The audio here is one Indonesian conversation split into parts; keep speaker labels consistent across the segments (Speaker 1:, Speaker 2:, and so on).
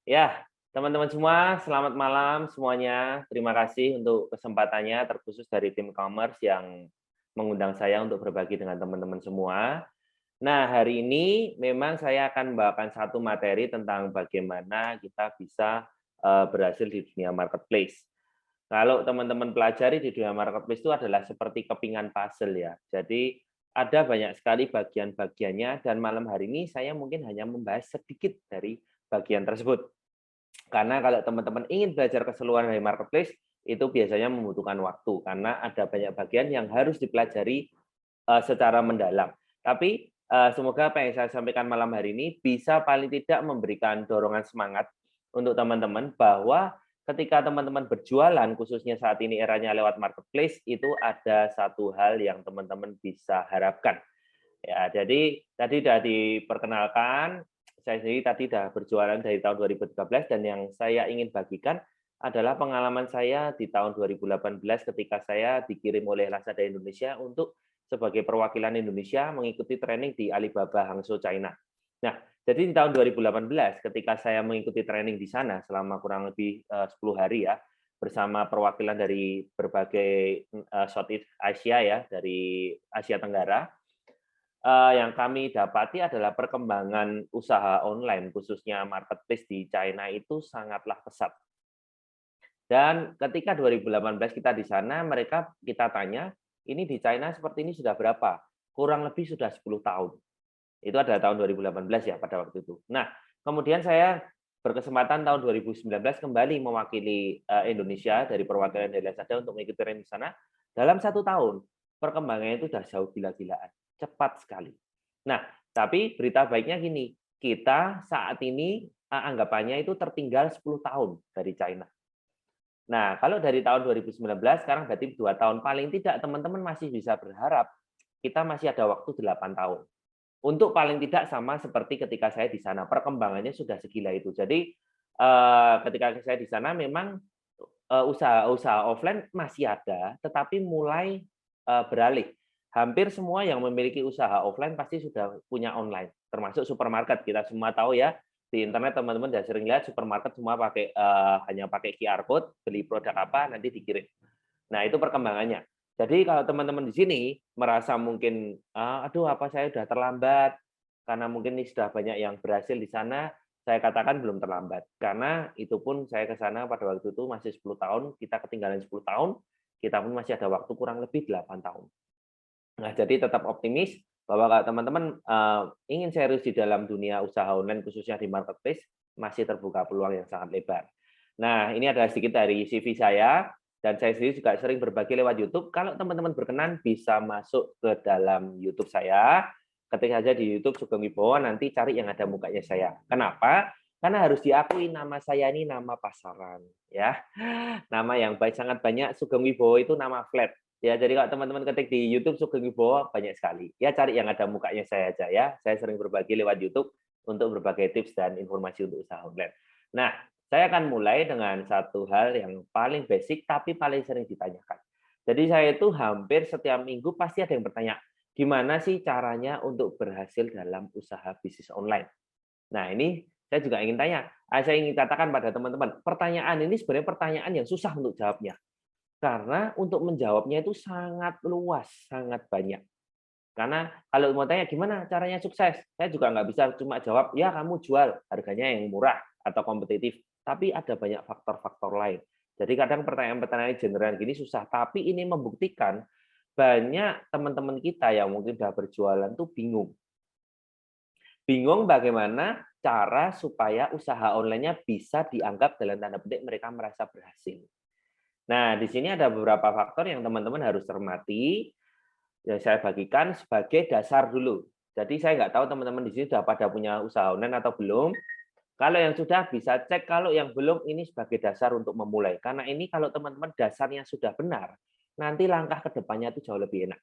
Speaker 1: Ya, teman-teman semua, selamat malam semuanya. Terima kasih untuk kesempatannya, terkhusus dari tim Commerce yang mengundang saya untuk berbagi dengan teman-teman semua. Nah, hari ini memang saya akan membawakan satu materi tentang bagaimana kita bisa berhasil di dunia marketplace. Kalau teman-teman pelajari di dunia marketplace itu adalah seperti kepingan puzzle ya. Jadi ada banyak sekali bagian-bagiannya dan malam hari ini saya mungkin hanya membahas sedikit dari bagian tersebut. Karena kalau teman-teman ingin belajar keseluruhan dari marketplace, itu biasanya membutuhkan waktu, karena ada banyak bagian yang harus dipelajari secara mendalam. Tapi semoga apa yang saya sampaikan malam hari ini bisa paling tidak memberikan dorongan semangat untuk teman-teman bahwa ketika teman-teman berjualan, khususnya saat ini eranya lewat marketplace, itu ada satu hal yang teman-teman bisa harapkan. Ya, jadi tadi sudah diperkenalkan, saya sendiri tadi sudah berjualan dari tahun 2013 dan yang saya ingin bagikan adalah pengalaman saya di tahun 2018 ketika saya dikirim oleh Lazada Indonesia untuk sebagai perwakilan Indonesia mengikuti training di Alibaba Hangzhou, China. Nah, jadi di tahun 2018 ketika saya mengikuti training di sana selama kurang lebih 10 hari ya, bersama perwakilan dari berbagai Southeast Asia ya, dari Asia Tenggara, yang kami dapati adalah perkembangan usaha online, khususnya marketplace di China itu sangatlah pesat. Dan ketika 2018 kita di sana, kita tanya, "Ini di China seperti ini sudah berapa?" Kurang lebih sudah 10 tahun. Itu adalah tahun 2018 ya pada waktu itu. Nah, kemudian saya berkesempatan tahun 2019 kembali mewakili Indonesia dari perwakilan dari Lazada untuk mengikuti training di sana. Dalam 1 tahun, perkembangannya itu sudah jauh gila-gilaan, cepat sekali. Nah, tapi berita baiknya gini, kita saat ini anggapannya itu tertinggal 10 tahun dari China. Nah, kalau dari tahun 2019 sekarang berarti 2 tahun, paling tidak teman-teman masih bisa berharap kita masih ada waktu 8 tahun. Untuk paling tidak sama seperti ketika saya di sana, perkembangannya sudah segila itu. Jadi, ketika saya di sana memang, usaha-usaha offline masih ada, tetapi mulai, beralih. Hampir semua yang memiliki usaha offline pasti sudah punya online, termasuk supermarket. Kita semua tahu ya, di internet teman-teman sudah sering lihat supermarket semua pakai, hanya pakai QR code, beli produk apa, nanti dikirim. Nah, itu perkembangannya. Jadi kalau teman-teman di sini merasa mungkin, "Aduh, apa saya sudah terlambat?" Karena mungkin ini sudah banyak yang berhasil di sana, saya katakan belum terlambat. Karena itu pun saya ke sana pada waktu itu masih 10 tahun, kita ketinggalan 10 tahun, kita pun masih ada waktu kurang lebih 8 tahun. Nah, jadi tetap optimis bahwa kalau teman-teman, ingin serius di dalam dunia usaha online khususnya di marketplace, masih terbuka peluang yang sangat lebar. Nah, ini adalah sedikit dari CV saya, dan saya sendiri juga sering berbagi lewat YouTube. Kalau teman-teman berkenan bisa masuk ke dalam YouTube saya, ketik saja di YouTube Sugeng Wibowo, nanti cari yang ada mukanya saya. Kenapa? Karena harus diakui nama saya ini nama pasaran, ya. Nama yang baik sangat banyak, Sugeng Wibowo itu nama flat. Ya, jadi kalau teman-teman ketik di YouTube Sugeng Wibowo banyak sekali. Ya cari yang ada mukanya saya aja ya. Saya sering berbagi lewat YouTube untuk berbagai tips dan informasi untuk usaha online. Nah, saya akan mulai dengan satu hal yang paling basic tapi paling sering ditanyakan. Jadi saya itu hampir setiap minggu pasti ada yang bertanya, gimana sih caranya untuk berhasil dalam usaha bisnis online? Nah, ini saya juga ingin tanya, saya ingin katakan pada teman-teman, pertanyaan ini sebenarnya pertanyaan yang susah untuk jawabnya. Karena untuk menjawabnya itu sangat luas, sangat banyak. Karena kalau mau tanya gimana caranya sukses, saya juga nggak bisa cuma jawab, ya kamu jual harganya yang murah atau kompetitif. Tapi ada banyak faktor-faktor lain. Jadi kadang pertanyaan-pertanyaan general gini susah, tapi ini membuktikan banyak teman-teman kita yang mungkin sudah berjualan tuh bingung. Bingung bagaimana cara supaya usaha online-nya bisa dianggap dalam tanda petik mereka merasa berhasil. Nah, di sini ada beberapa faktor yang teman-teman harus cermati, yang saya bagikan sebagai dasar dulu. Jadi saya nggak tahu teman-teman di sini sudah pada punya usaha online atau belum. Kalau yang sudah bisa cek, kalau yang belum ini sebagai dasar untuk memulai. Karena ini kalau teman-teman dasarnya sudah benar, nanti langkah ke depannya itu jauh lebih enak.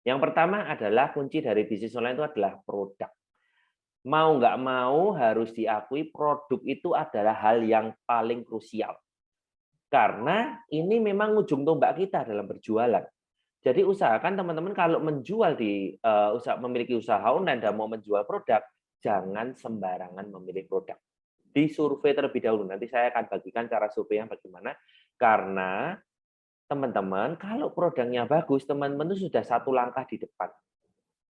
Speaker 1: Yang pertama adalah kunci dari bisnis online itu adalah produk. Mau nggak mau harus diakui produk itu adalah hal yang paling krusial. Karena ini memang ujung tombak kita dalam berjualan. Jadi usahakan teman-teman kalau menjual di memiliki usaha online dan mau menjual produk, jangan sembarangan memilih produk. disurvei terlebih dahulu. Nanti saya akan bagikan cara surveinya bagaimana. Karena teman-teman, kalau produknya bagus, teman-teman itu sudah satu langkah di depan.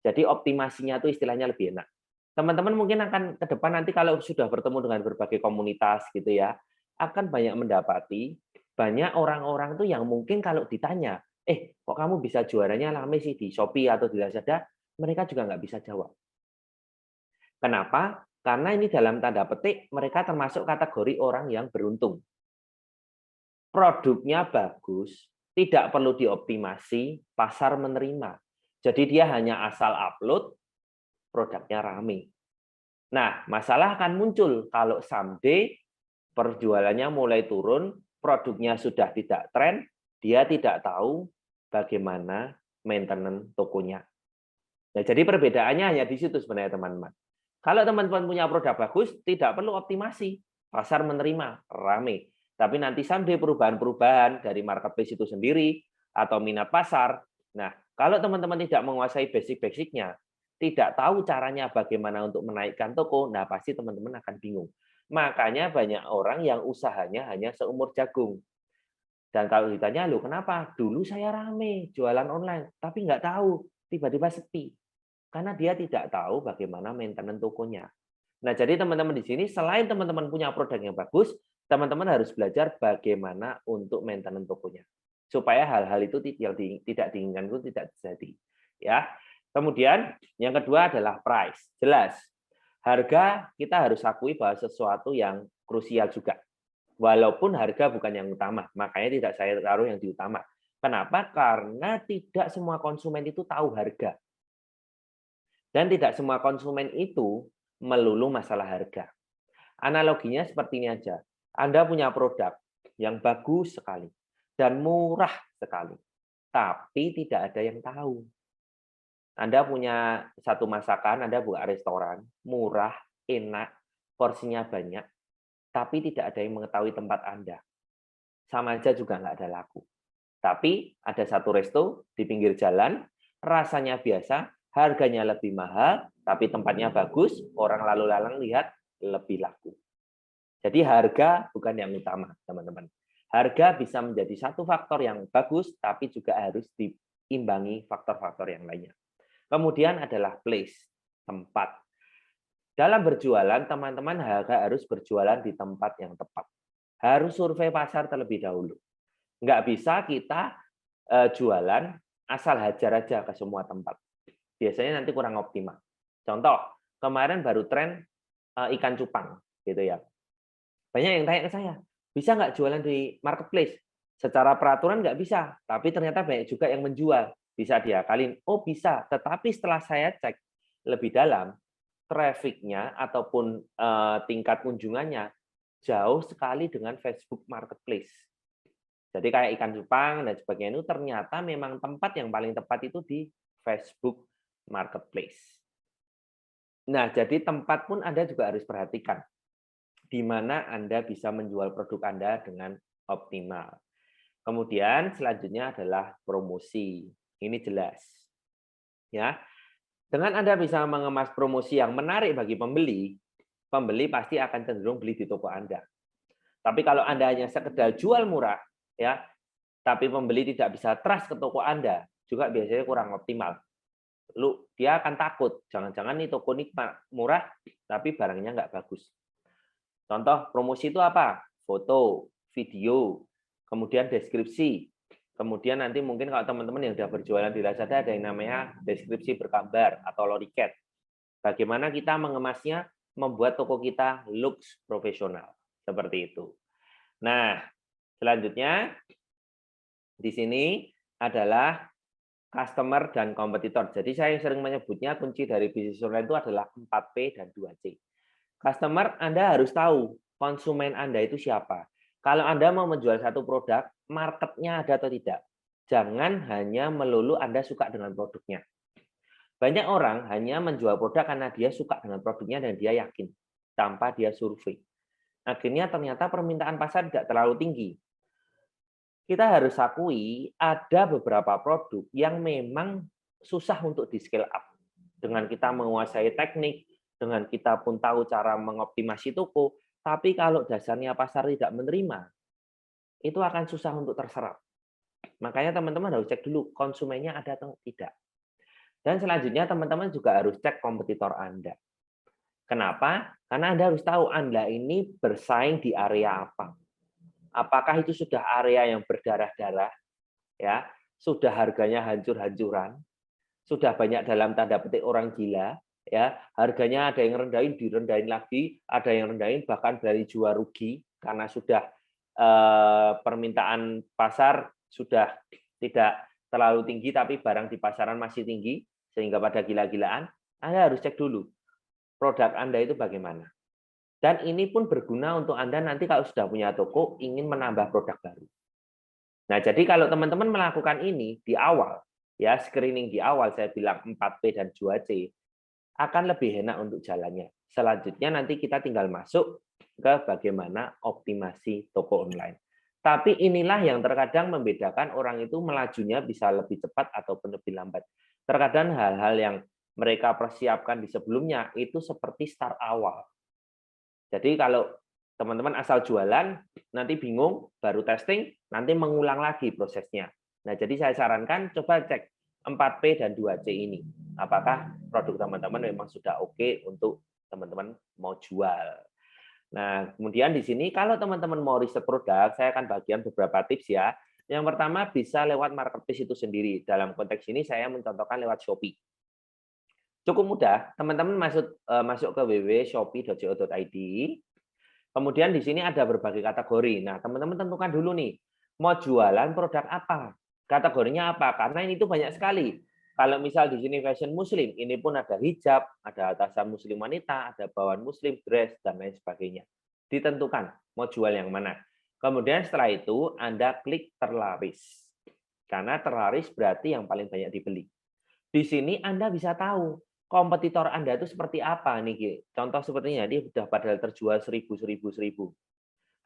Speaker 1: Jadi optimasinya itu istilahnya lebih enak. Teman-teman mungkin akan ke depan nanti kalau sudah bertemu dengan berbagai komunitas gitu ya, akan banyak mendapati banyak orang-orang tuh yang mungkin kalau ditanya, kok kamu bisa juaranya rame sih di Shopee atau di Lazada, mereka juga nggak bisa jawab. Kenapa? Karena ini dalam tanda petik mereka termasuk kategori orang yang beruntung. Produknya bagus, tidak perlu dioptimasi, pasar menerima. Jadi dia hanya asal upload, produknya rame. Nah, masalah akan muncul kalau someday perjualannya mulai turun, produknya sudah tidak tren, dia tidak tahu bagaimana maintenance tokonya. Nah, jadi perbedaannya hanya di situ sebenarnya teman-teman. Kalau teman-teman punya produk bagus, tidak perlu optimasi, pasar menerima, rame. Tapi nanti someday perubahan-perubahan dari marketplace itu sendiri atau minat pasar. Nah, kalau teman-teman tidak menguasai basic-basicnya, tidak tahu caranya bagaimana untuk menaikkan toko, nah pasti teman-teman akan bingung. Makanya banyak orang yang usahanya hanya seumur jagung. Dan kalau ditanya, loh kenapa? Dulu saya rame jualan online, tapi nggak tahu, tiba-tiba sepi. Karena dia tidak tahu bagaimana maintenance tokonya. Nah, jadi teman-teman di sini, selain teman-teman punya produk yang bagus, teman-teman harus belajar bagaimana untuk maintenance tokonya. Supaya hal-hal itu tidak diinginkan itu tidak terjadi. Ya. Kemudian yang kedua adalah price. Jelas. Harga kita harus akui bahwa sesuatu yang krusial juga. Walaupun harga bukan yang utama, makanya tidak saya taruh yang diutama. Kenapa? Karena tidak semua konsumen itu tahu harga. Dan tidak semua konsumen itu melulu masalah harga. Analoginya seperti ini aja. Anda punya produk yang bagus sekali dan murah sekali, tapi tidak ada yang tahu. Anda punya satu masakan, Anda buka restoran, murah, enak, porsinya banyak, tapi tidak ada yang mengetahui tempat Anda. Sama aja juga nggak ada laku. Tapi ada satu resto di pinggir jalan, rasanya biasa, harganya lebih mahal, tapi tempatnya bagus, orang lalu lalang lihat, lebih laku. Jadi harga bukan yang utama, teman-teman. Harga bisa menjadi satu faktor yang bagus, tapi juga harus diimbangi faktor-faktor yang lainnya. Kemudian adalah place, tempat. Dalam berjualan, teman-teman harus berjualan di tempat yang tepat. Harus survei pasar terlebih dahulu. Nggak bisa kita jualan asal hajar aja ke semua tempat. Biasanya nanti kurang optimal. Contoh, kemarin baru tren ikan cupang, gitu ya. Banyak yang tanya ke saya, bisa nggak jualan di marketplace? Secara peraturan nggak bisa, tapi ternyata banyak juga yang menjual. Bisa diakalin, oh bisa, tetapi setelah saya cek lebih dalam, traffic-nya ataupun tingkat kunjungannya jauh sekali dengan Facebook Marketplace. Jadi kayak ikan cupang dan sebagainya itu ternyata memang tempat yang paling tepat itu di Facebook Marketplace. Nah, jadi tempat pun Anda juga harus perhatikan di mana Anda bisa menjual produk Anda dengan optimal. Kemudian selanjutnya adalah promosi. Ini jelas. Ya. Dengan Anda bisa mengemas promosi yang menarik bagi pembeli, pembeli pasti akan cenderung beli di toko Anda. Tapi kalau Anda hanya sekedar jual murah, ya, tapi pembeli tidak bisa trust ke toko Anda, juga biasanya kurang optimal. Lalu dia akan takut, jangan-jangan nih toko ini murah, tapi barangnya nggak bagus. Contoh promosi itu apa? Foto, video, kemudian deskripsi. Kemudian nanti mungkin kalau teman-teman yang sudah berjualan di Lazada ada yang namanya deskripsi bergambar atau loriket. Bagaimana kita mengemasnya, membuat toko kita looks profesional. Seperti itu. Nah, selanjutnya di sini adalah customer dan kompetitor. Jadi saya sering menyebutnya kunci dari bisnis online itu adalah 4P dan 2C. Customer Anda harus tahu konsumen Anda itu siapa. Kalau Anda mau menjual satu produk, marketnya ada atau tidak. Jangan hanya melulu Anda suka dengan produknya. Banyak orang hanya menjual produk karena dia suka dengan produknya dan dia yakin, tanpa dia survei. Akhirnya ternyata permintaan pasar tidak terlalu tinggi. Kita harus akui ada beberapa produk yang memang susah untuk di scale up. Dengan kita menguasai teknik, dengan kita pun tahu cara mengoptimasi toko, Tapi kalau dasarnya pasar tidak menerima, itu akan susah untuk terserap. Makanya teman-teman harus cek dulu konsumennya ada atau tidak. Dan selanjutnya teman-teman juga harus cek kompetitor Anda. Kenapa? Karena Anda harus tahu Anda ini bersaing di area apa. Apakah itu sudah area yang berdarah-darah, ya, sudah harganya hancur-hancuran, sudah banyak dalam tanda petik orang gila, ya, harganya ada yang rendahin, direndahin lagi, ada yang rendahin bahkan berani jual rugi karena sudah permintaan pasar sudah tidak terlalu tinggi, tapi barang di pasaran masih tinggi, sehingga pada gila-gilaan, Anda harus cek dulu produk Anda itu bagaimana. Dan ini pun berguna untuk Anda nanti kalau sudah punya toko, ingin menambah produk baru. Nah, jadi kalau teman-teman melakukan ini di awal, ya screening di awal, saya bilang 4P dan 2C, akan lebih enak untuk jalannya. Selanjutnya nanti kita tinggal masuk ke bagaimana optimasi toko online. Tapi inilah yang terkadang membedakan orang itu melajunya bisa lebih cepat ataupun lebih lambat. Terkadang hal-hal yang mereka persiapkan di sebelumnya itu seperti start awal. Jadi kalau teman-teman asal jualan, nanti bingung, baru testing, nanti mengulang lagi prosesnya. Nah, jadi saya sarankan coba cek 4P dan 2C ini. Apakah produk teman-teman memang sudah oke untuk teman-teman mau jual. Nah, kemudian di sini kalau teman-teman mau riset produk, saya akan bagian beberapa tips ya. Yang pertama bisa lewat marketplace itu sendiri. Dalam konteks ini saya mencontohkan lewat Shopee. Cukup mudah, teman-teman masuk ke www.shopee.co.id. Kemudian di sini ada berbagai kategori. Nah, teman-teman tentukan dulu nih, mau jualan produk apa? Kategorinya apa? Karena ini tuh banyak sekali. Kalau misal di sini fashion muslim, ini pun ada hijab, ada atasan muslim wanita, ada bawahan muslim, dress, dan lain sebagainya. Ditentukan mau jual yang mana. Kemudian setelah itu Anda klik terlaris. Karena terlaris berarti yang paling banyak dibeli. Di sini Anda bisa tahu kompetitor Anda itu seperti apa nih. Contoh sepertinya dia sudah padahal terjual 1000.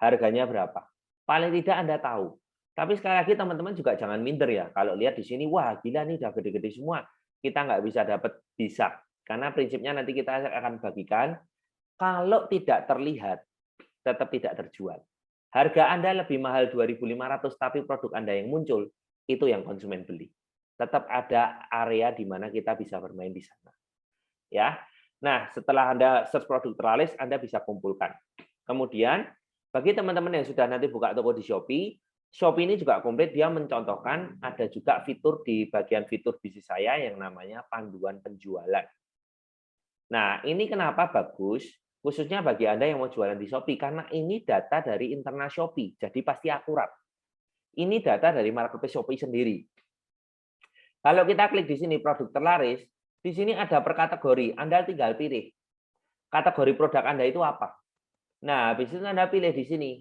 Speaker 1: Harganya berapa? Paling tidak Anda tahu. Tapi sekali lagi teman-teman juga jangan minder ya. Kalau lihat di sini, wah gila nih udah gede-gede semua. Kita nggak bisa dapat, bisa. Karena prinsipnya nanti kita akan bagikan, kalau tidak terlihat, tetap tidak terjual. Harga Anda lebih mahal 2.500, tapi produk Anda yang muncul, itu yang konsumen beli. Tetap ada area di mana kita bisa bermain di sana. Ya. Nah, setelah Anda search produk terlaris, Anda bisa kumpulkan. Kemudian, bagi teman-teman yang sudah nanti buka toko di Shopee, Shopee ini juga komplit, dia mencontohkan ada juga fitur di bagian fitur bisnis saya yang namanya panduan penjualan. Nah, ini kenapa bagus? Khususnya bagi Anda yang mau jualan di Shopee, karena ini data dari internal Shopee, jadi pasti akurat. Ini data dari marketplace Shopee sendiri. Kalau kita klik di sini produk terlaris, di sini ada per kategori, Anda tinggal pilih. Kategori produk Anda itu apa? Nah, habis itu Anda pilih di sini.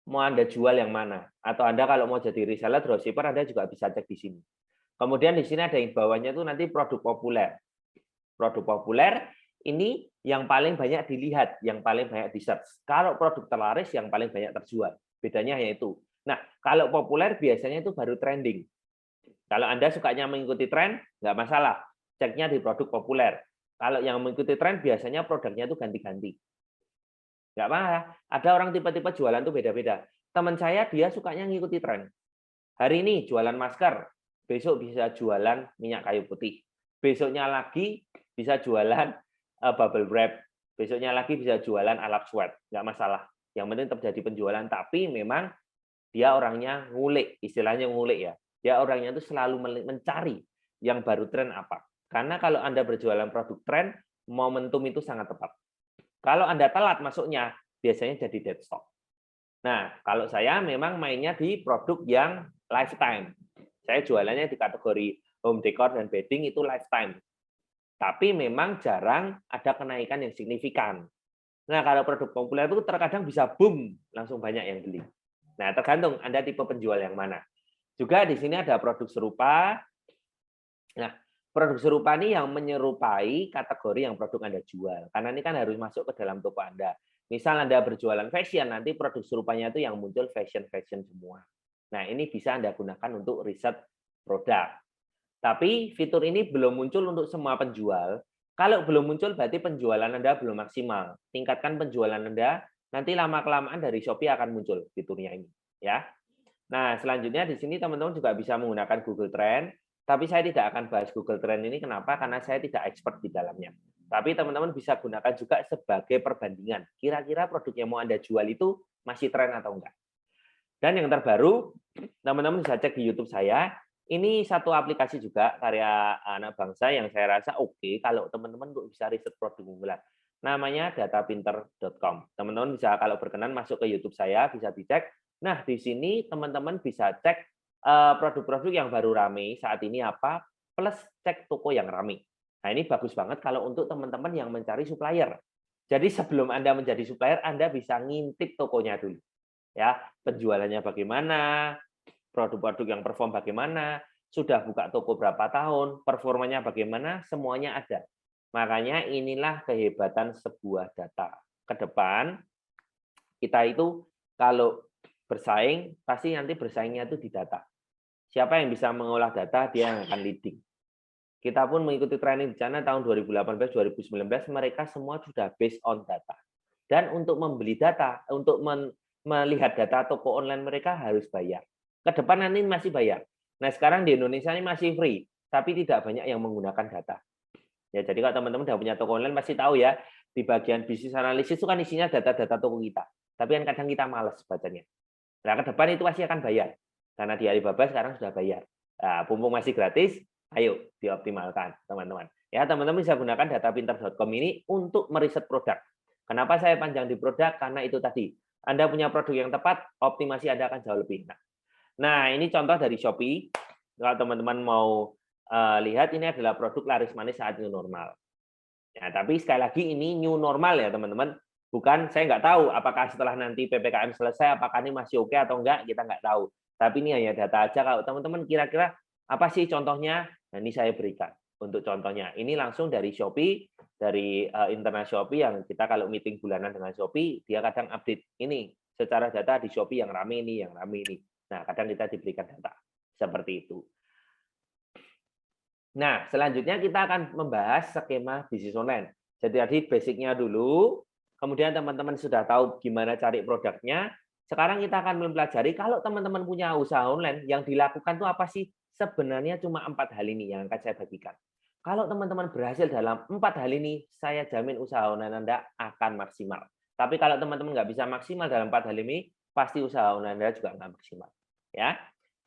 Speaker 1: Mau Anda jual yang mana? Atau Anda kalau mau jadi reseller, dropshipper, Anda juga bisa cek di sini. Kemudian di sini ada yang bawahnya itu nanti produk populer. Produk populer ini yang paling banyak dilihat, yang paling banyak di-search. Kalau produk terlaris yang paling banyak terjual. Bedanya yaitu. Nah, kalau populer biasanya itu baru trending. Kalau Anda sukanya mengikuti tren, nggak masalah. Ceknya di produk populer. Kalau yang mengikuti tren, biasanya produknya itu ganti-ganti. Nggak apa-apa. Ada orang tipe-tipe jualan tuh beda-beda. Teman saya, dia sukanya ngikuti tren. Hari ini jualan masker, besok bisa jualan minyak kayu putih. Besoknya lagi bisa jualan bubble wrap. Besoknya lagi bisa jualan alat sweat. Nggak masalah. Yang penting terjadi penjualan. Tapi memang dia orangnya ngulik. Istilahnya ngulik ya. Dia orangnya itu selalu mencari yang baru tren apa. Karena kalau Anda berjualan produk tren, momentum itu sangat tepat. Kalau Anda telat masuknya, biasanya jadi dead stock. Nah, kalau saya memang mainnya di produk yang lifetime. Saya jualannya di kategori home decor dan bedding itu lifetime. Tapi memang jarang ada kenaikan yang signifikan. Nah, kalau produk populer itu terkadang bisa boom, langsung banyak yang beli. Nah, tergantung Anda tipe penjual yang mana. Juga di sini ada produk serupa. Nah, produk serupa ini yang menyerupai kategori yang produk Anda jual. Karena ini kan harus masuk ke dalam toko Anda. Misal Anda berjualan fashion, nanti produk serupanya itu yang muncul fashion-fashion semua. Nah, ini bisa Anda gunakan untuk riset produk. Tapi fitur ini belum muncul untuk semua penjual. Kalau belum muncul, berarti penjualan Anda belum maksimal. Tingkatkan penjualan Anda nanti lama-kelamaan dari Shopee akan muncul fiturnya ini, ya. Nah, selanjutnya di sini teman-teman juga bisa menggunakan Google Trend, tapi saya tidak akan bahas Google Trend ini, kenapa? Karena saya tidak expert di dalamnya. Tapi teman-teman bisa gunakan juga sebagai perbandingan. Kira-kira produk yang mau Anda jual itu masih tren atau enggak. Dan yang terbaru, teman-teman bisa cek di YouTube saya, ini satu aplikasi juga karya anak bangsa yang saya rasa oke kalau teman-teman bisa riset produk unggulan. Namanya datapinter.com. Teman-teman bisa kalau berkenan masuk ke YouTube saya, bisa dicek. Nah, di sini teman-teman bisa cek produk-produk yang baru rame saat ini apa, plus cek toko yang rame. Nah, ini bagus banget kalau untuk teman-teman yang mencari supplier. Jadi sebelum Anda menjadi supplier, Anda bisa ngintip tokonya dulu. Ya, penjualannya bagaimana, produk-produk yang perform bagaimana, sudah buka toko berapa tahun, performanya bagaimana, semuanya ada. Makanya inilah kehebatan sebuah data. Ke depan, kita itu kalau bersaing, pasti nanti bersaingnya itu di data. Siapa yang bisa mengolah data, dia yang akan leading. Kita pun mengikuti training di sana tahun 2018-2019, mereka semua sudah based on data. Dan untuk membeli data, untuk melihat data toko online mereka harus bayar. Ke depan nanti masih bayar. Nah, sekarang di Indonesia ini masih free, tapi tidak banyak yang menggunakan data. Ya, jadi kalau teman-teman udah punya toko online pasti tahu ya, di bagian bisnis analisis itu kan isinya data-data toko kita. Tapi kan kadang kita malas bacanya. Nah, ke depan itu pasti akan bayar. Karena di Alibaba sekarang sudah bayar. Nah, mumpung masih gratis, ayo dioptimalkan, teman-teman. Ya, teman-teman bisa gunakan datapinter.com ini untuk meriset produk. Kenapa saya panjang di produk? Karena itu tadi. Anda punya produk yang tepat, optimasi Anda akan jauh lebih enak. Nah, ini contoh dari Shopee. Kalau teman-teman mau lihat, ini adalah produk laris manis saat new normal. Ya, tapi sekali lagi ini new normal ya teman-teman. Bukan, saya nggak tahu apakah setelah nanti PPKM selesai, apakah ini masih oke atau enggak, kita nggak tahu. Tapi ini hanya data aja, kalau teman-teman kira-kira apa sih contohnya? Nah, ini saya berikan untuk contohnya. Ini langsung dari Shopee, dari internal Shopee yang kita kalau meeting bulanan dengan Shopee, dia kadang update ini secara data di Shopee yang rame ini, yang rame ini. Nah, kadang kita diberikan data seperti itu. Nah, selanjutnya kita akan membahas skema bisnis online. Jadi tadi basic-nya dulu, kemudian teman-teman sudah tahu gimana cari produknya. Sekarang kita akan mempelajari kalau teman-teman punya usaha online, yang dilakukan itu apa sih? Sebenarnya cuma 4 hal ini yang akan saya bagikan. Kalau teman-teman berhasil dalam 4 hal ini, saya jamin usaha online Anda akan maksimal. Tapi kalau teman-teman nggak bisa maksimal dalam 4 hal ini, pasti usaha online Anda juga nggak maksimal. Ya.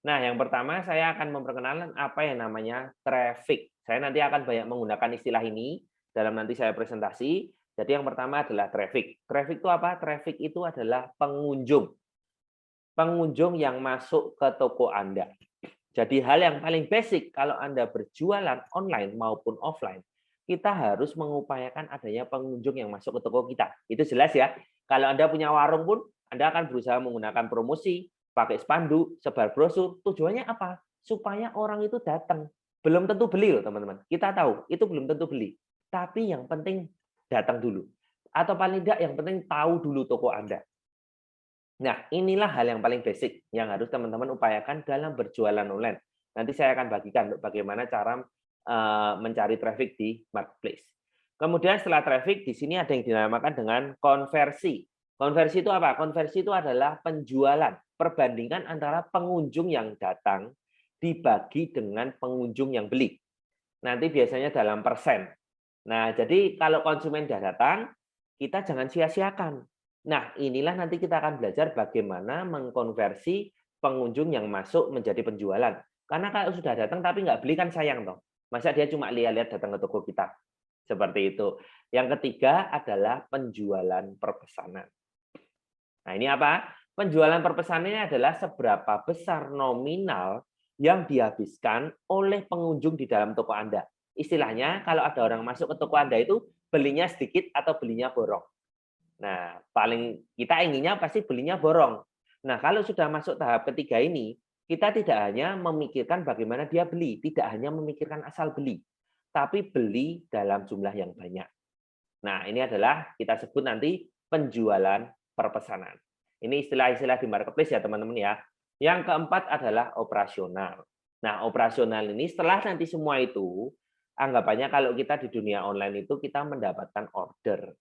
Speaker 1: Nah, yang pertama saya akan memperkenalkan apa yang namanya traffic. Saya nanti akan banyak menggunakan istilah ini dalam nanti saya presentasi. Jadi yang pertama adalah traffic. Traffic itu apa? Traffic itu adalah pengunjung. Pengunjung yang masuk ke toko Anda. Jadi hal yang paling basic kalau Anda berjualan online maupun offline, kita harus mengupayakan adanya pengunjung yang masuk ke toko kita. Itu jelas ya. Kalau Anda punya warung pun, Anda akan berusaha menggunakan promosi, pakai spanduk, sebar brosur. Tujuannya apa? Supaya orang itu datang. Belum tentu beli loh teman-teman. Kita tahu, itu belum tentu beli. Tapi yang penting datang dulu. Atau paling tidak yang penting tahu dulu toko Anda. Nah, inilah hal yang paling basic yang harus teman-teman upayakan dalam berjualan online. Nanti saya akan bagikan bagaimana cara mencari traffic di marketplace. Kemudian setelah traffic, di sini ada yang dinamakan dengan konversi. Konversi itu apa? Konversi itu adalah penjualan, perbandingan antara pengunjung yang datang dibagi dengan pengunjung yang beli. Nanti biasanya dalam persen. Nah, jadi kalau konsumen sudah datang, kita jangan sia-siakan. Nah, inilah nanti kita akan belajar bagaimana mengkonversi pengunjung yang masuk menjadi penjualan. Karena kalau sudah datang tapi nggak beli kan sayang toh. Masa dia cuma lihat-lihat datang ke toko kita. Seperti itu. Yang ketiga adalah penjualan perpesanan. Nah, ini apa? Penjualan perpesanan ini adalah seberapa besar nominal yang dihabiskan oleh pengunjung di dalam toko Anda. Istilahnya, kalau ada orang masuk ke toko Anda itu belinya sedikit atau belinya borong. Nah, paling kita inginnya pasti belinya borong. Nah, kalau sudah masuk tahap ketiga ini, kita tidak hanya memikirkan bagaimana dia beli, tidak hanya memikirkan asal beli, tapi beli dalam jumlah yang banyak. Nah, ini adalah kita sebut nanti penjualan perpesanan. Ini istilah-istilah di marketplace ya, teman-teman ya. Yang keempat adalah operasional. Nah, operasional ini setelah nanti semua itu, anggapannya kalau kita di dunia online itu kita mendapatkan order.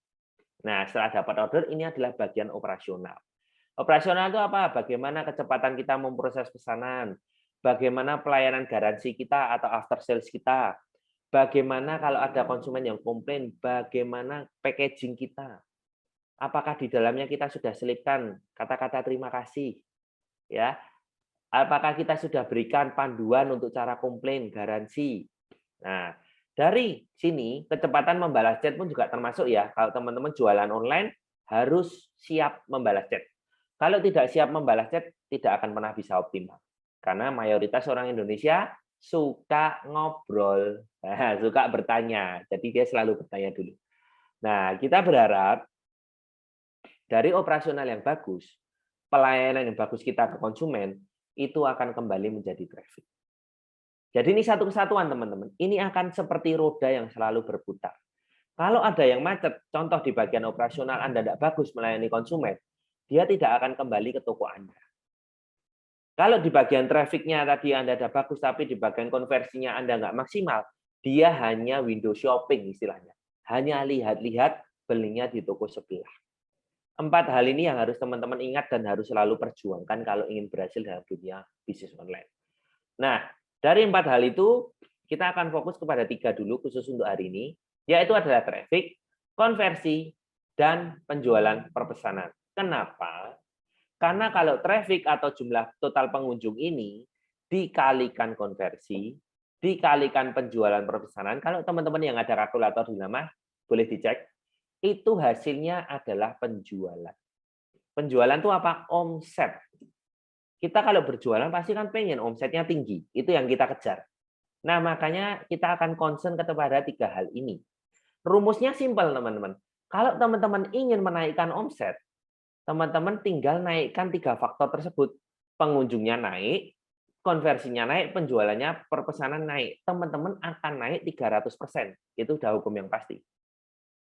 Speaker 1: Nah, setelah dapat order, ini adalah bagian operasional. Operasional itu apa? Bagaimana kecepatan kita memproses pesanan, bagaimana pelayanan garansi kita atau after sales kita, bagaimana kalau ada konsumen yang komplain, bagaimana packaging kita, apakah di dalamnya kita sudah selipkan kata-kata terima kasih, ya, apakah kita sudah berikan panduan untuk cara komplain, garansi. Nah, dari sini kecepatan membalas chat pun juga termasuk ya. Kalau teman-teman jualan online harus siap membalas chat. Kalau tidak siap membalas chat, tidak akan pernah bisa optimal. Karena mayoritas orang Indonesia suka ngobrol, suka bertanya. Jadi dia selalu bertanya dulu. Nah, kita berharap dari operasional yang bagus, pelayanan yang bagus kita ke konsumen, itu akan kembali menjadi traffic. Jadi ini satu kesatuan teman-teman. Ini akan seperti roda yang selalu berputar. Kalau ada yang macet, contoh di bagian operasional Anda tidak bagus melayani konsumen, dia tidak akan kembali ke toko Anda. Kalau di bagian traffic-nya tadi Anda ada bagus, tapi di bagian konversinya Anda nggak maksimal, dia hanya window shopping istilahnya. Hanya lihat-lihat belinya di toko sebelah. 4 hal ini yang harus teman-teman ingat dan harus selalu perjuangkan kalau ingin berhasil dalam dunia bisnis online. Nah, dari 4 hal itu, kita akan fokus kepada 3 dulu khusus untuk hari ini, yaitu adalah traffic, konversi, dan penjualan perpesanan. Kenapa? Karena kalau traffic atau jumlah total pengunjung ini dikalikan konversi, dikalikan penjualan perpesanan, kalau teman-teman yang ada kalkulator di rumah, boleh dicek, itu hasilnya adalah penjualan. Penjualan itu apa? Omset. Kita kalau berjualan pasti kan pengen omsetnya tinggi. Itu yang kita kejar. Nah, makanya kita akan concern kepada 3 hal ini. Rumusnya simpel, teman-teman. Kalau teman-teman ingin menaikkan omset, teman-teman tinggal naikkan 3 faktor tersebut. Pengunjungnya naik, konversinya naik, penjualannya perpesanan naik. Teman-teman akan naik 300%. Itu udah hukum yang pasti.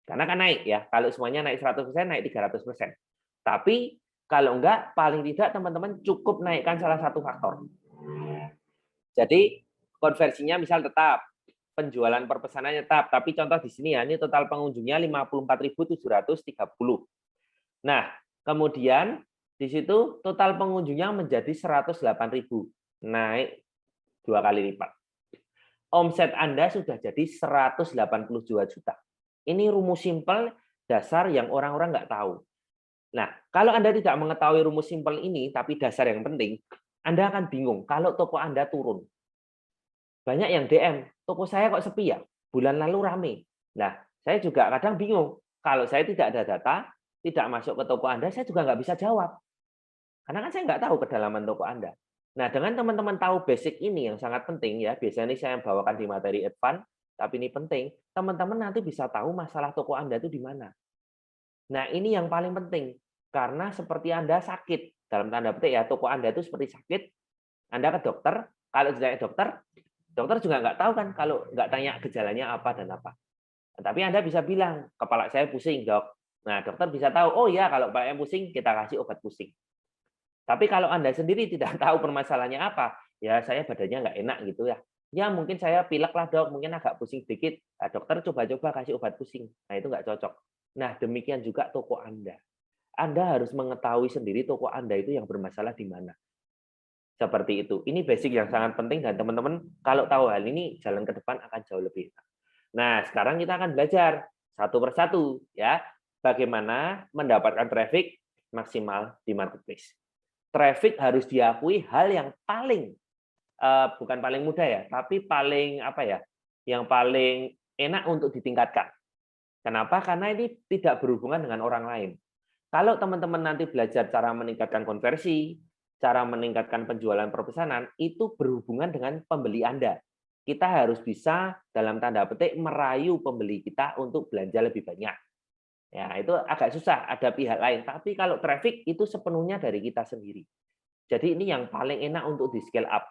Speaker 1: Karena kan naik ya. Kalau semuanya naik 100%, naik 300%. Tapi kalau enggak, paling tidak teman-teman cukup naikkan salah satu faktor. Jadi konversinya misal tetap, penjualan perpesanannya tetap, tapi contoh di sini ya, ini total pengunjungnya 54.730. Nah, kemudian di situ total pengunjungnya menjadi 108.000, naik 2 kali lipat. Omset Anda sudah jadi 182 juta. Ini rumus simpel dasar yang orang-orang nggak tahu. Nah, kalau Anda tidak mengetahui rumus simpel ini, tapi dasar yang penting, Anda akan bingung kalau toko Anda turun. Banyak yang DM, toko saya kok sepi ya? Bulan lalu rame. Nah, saya juga kadang bingung. Kalau saya tidak ada data, tidak masuk ke toko Anda, saya juga nggak bisa jawab. Karena kan saya nggak tahu kedalaman toko Anda. Nah, dengan teman-teman tahu basic ini yang sangat penting ya, biasanya ini saya bawakan di materi advance, tapi ini penting, teman-teman nanti bisa tahu masalah toko Anda itu di mana. Nah, ini yang paling penting. Karena seperti Anda sakit, dalam tanda petik ya, toko Anda itu seperti sakit, Anda ke dokter, kalau ditanya dokter, dokter juga nggak tahu kan kalau nggak tanya gejalanya apa dan apa. Nah, tapi Anda bisa bilang, kepala saya pusing, dok. Nah, dokter bisa tahu, oh ya kalau kepalanya pusing, kita kasih obat pusing. Tapi kalau Anda sendiri tidak tahu permasalahannya apa, ya saya badannya nggak enak gitu ya. Ya mungkin saya pilek lah dok, mungkin agak pusing sedikit. Nah, dokter coba-coba kasih obat pusing. Nah itu nggak cocok. Nah demikian juga toko Anda. Anda harus mengetahui sendiri toko Anda itu yang bermasalah di mana. Seperti itu. Ini basic yang sangat penting dan teman-teman kalau tahu hal ini jalan ke depan akan jauh lebih enak. Nah, sekarang kita akan belajar satu persatu ya, bagaimana mendapatkan traffic maksimal di marketplace. Traffic harus diakui hal yang paling bukan paling mudah ya, tapi paling apa ya? Yang paling enak untuk ditingkatkan. Kenapa? Karena ini tidak berhubungan dengan orang lain. Kalau teman-teman nanti belajar cara meningkatkan konversi, cara meningkatkan penjualan perpesanan, itu berhubungan dengan pembeli Anda. Kita harus bisa, dalam tanda petik, merayu pembeli kita untuk belanja lebih banyak. Ya, itu agak susah, ada pihak lain. Tapi kalau traffic, itu sepenuhnya dari kita sendiri. Jadi ini yang paling enak untuk di-scale up.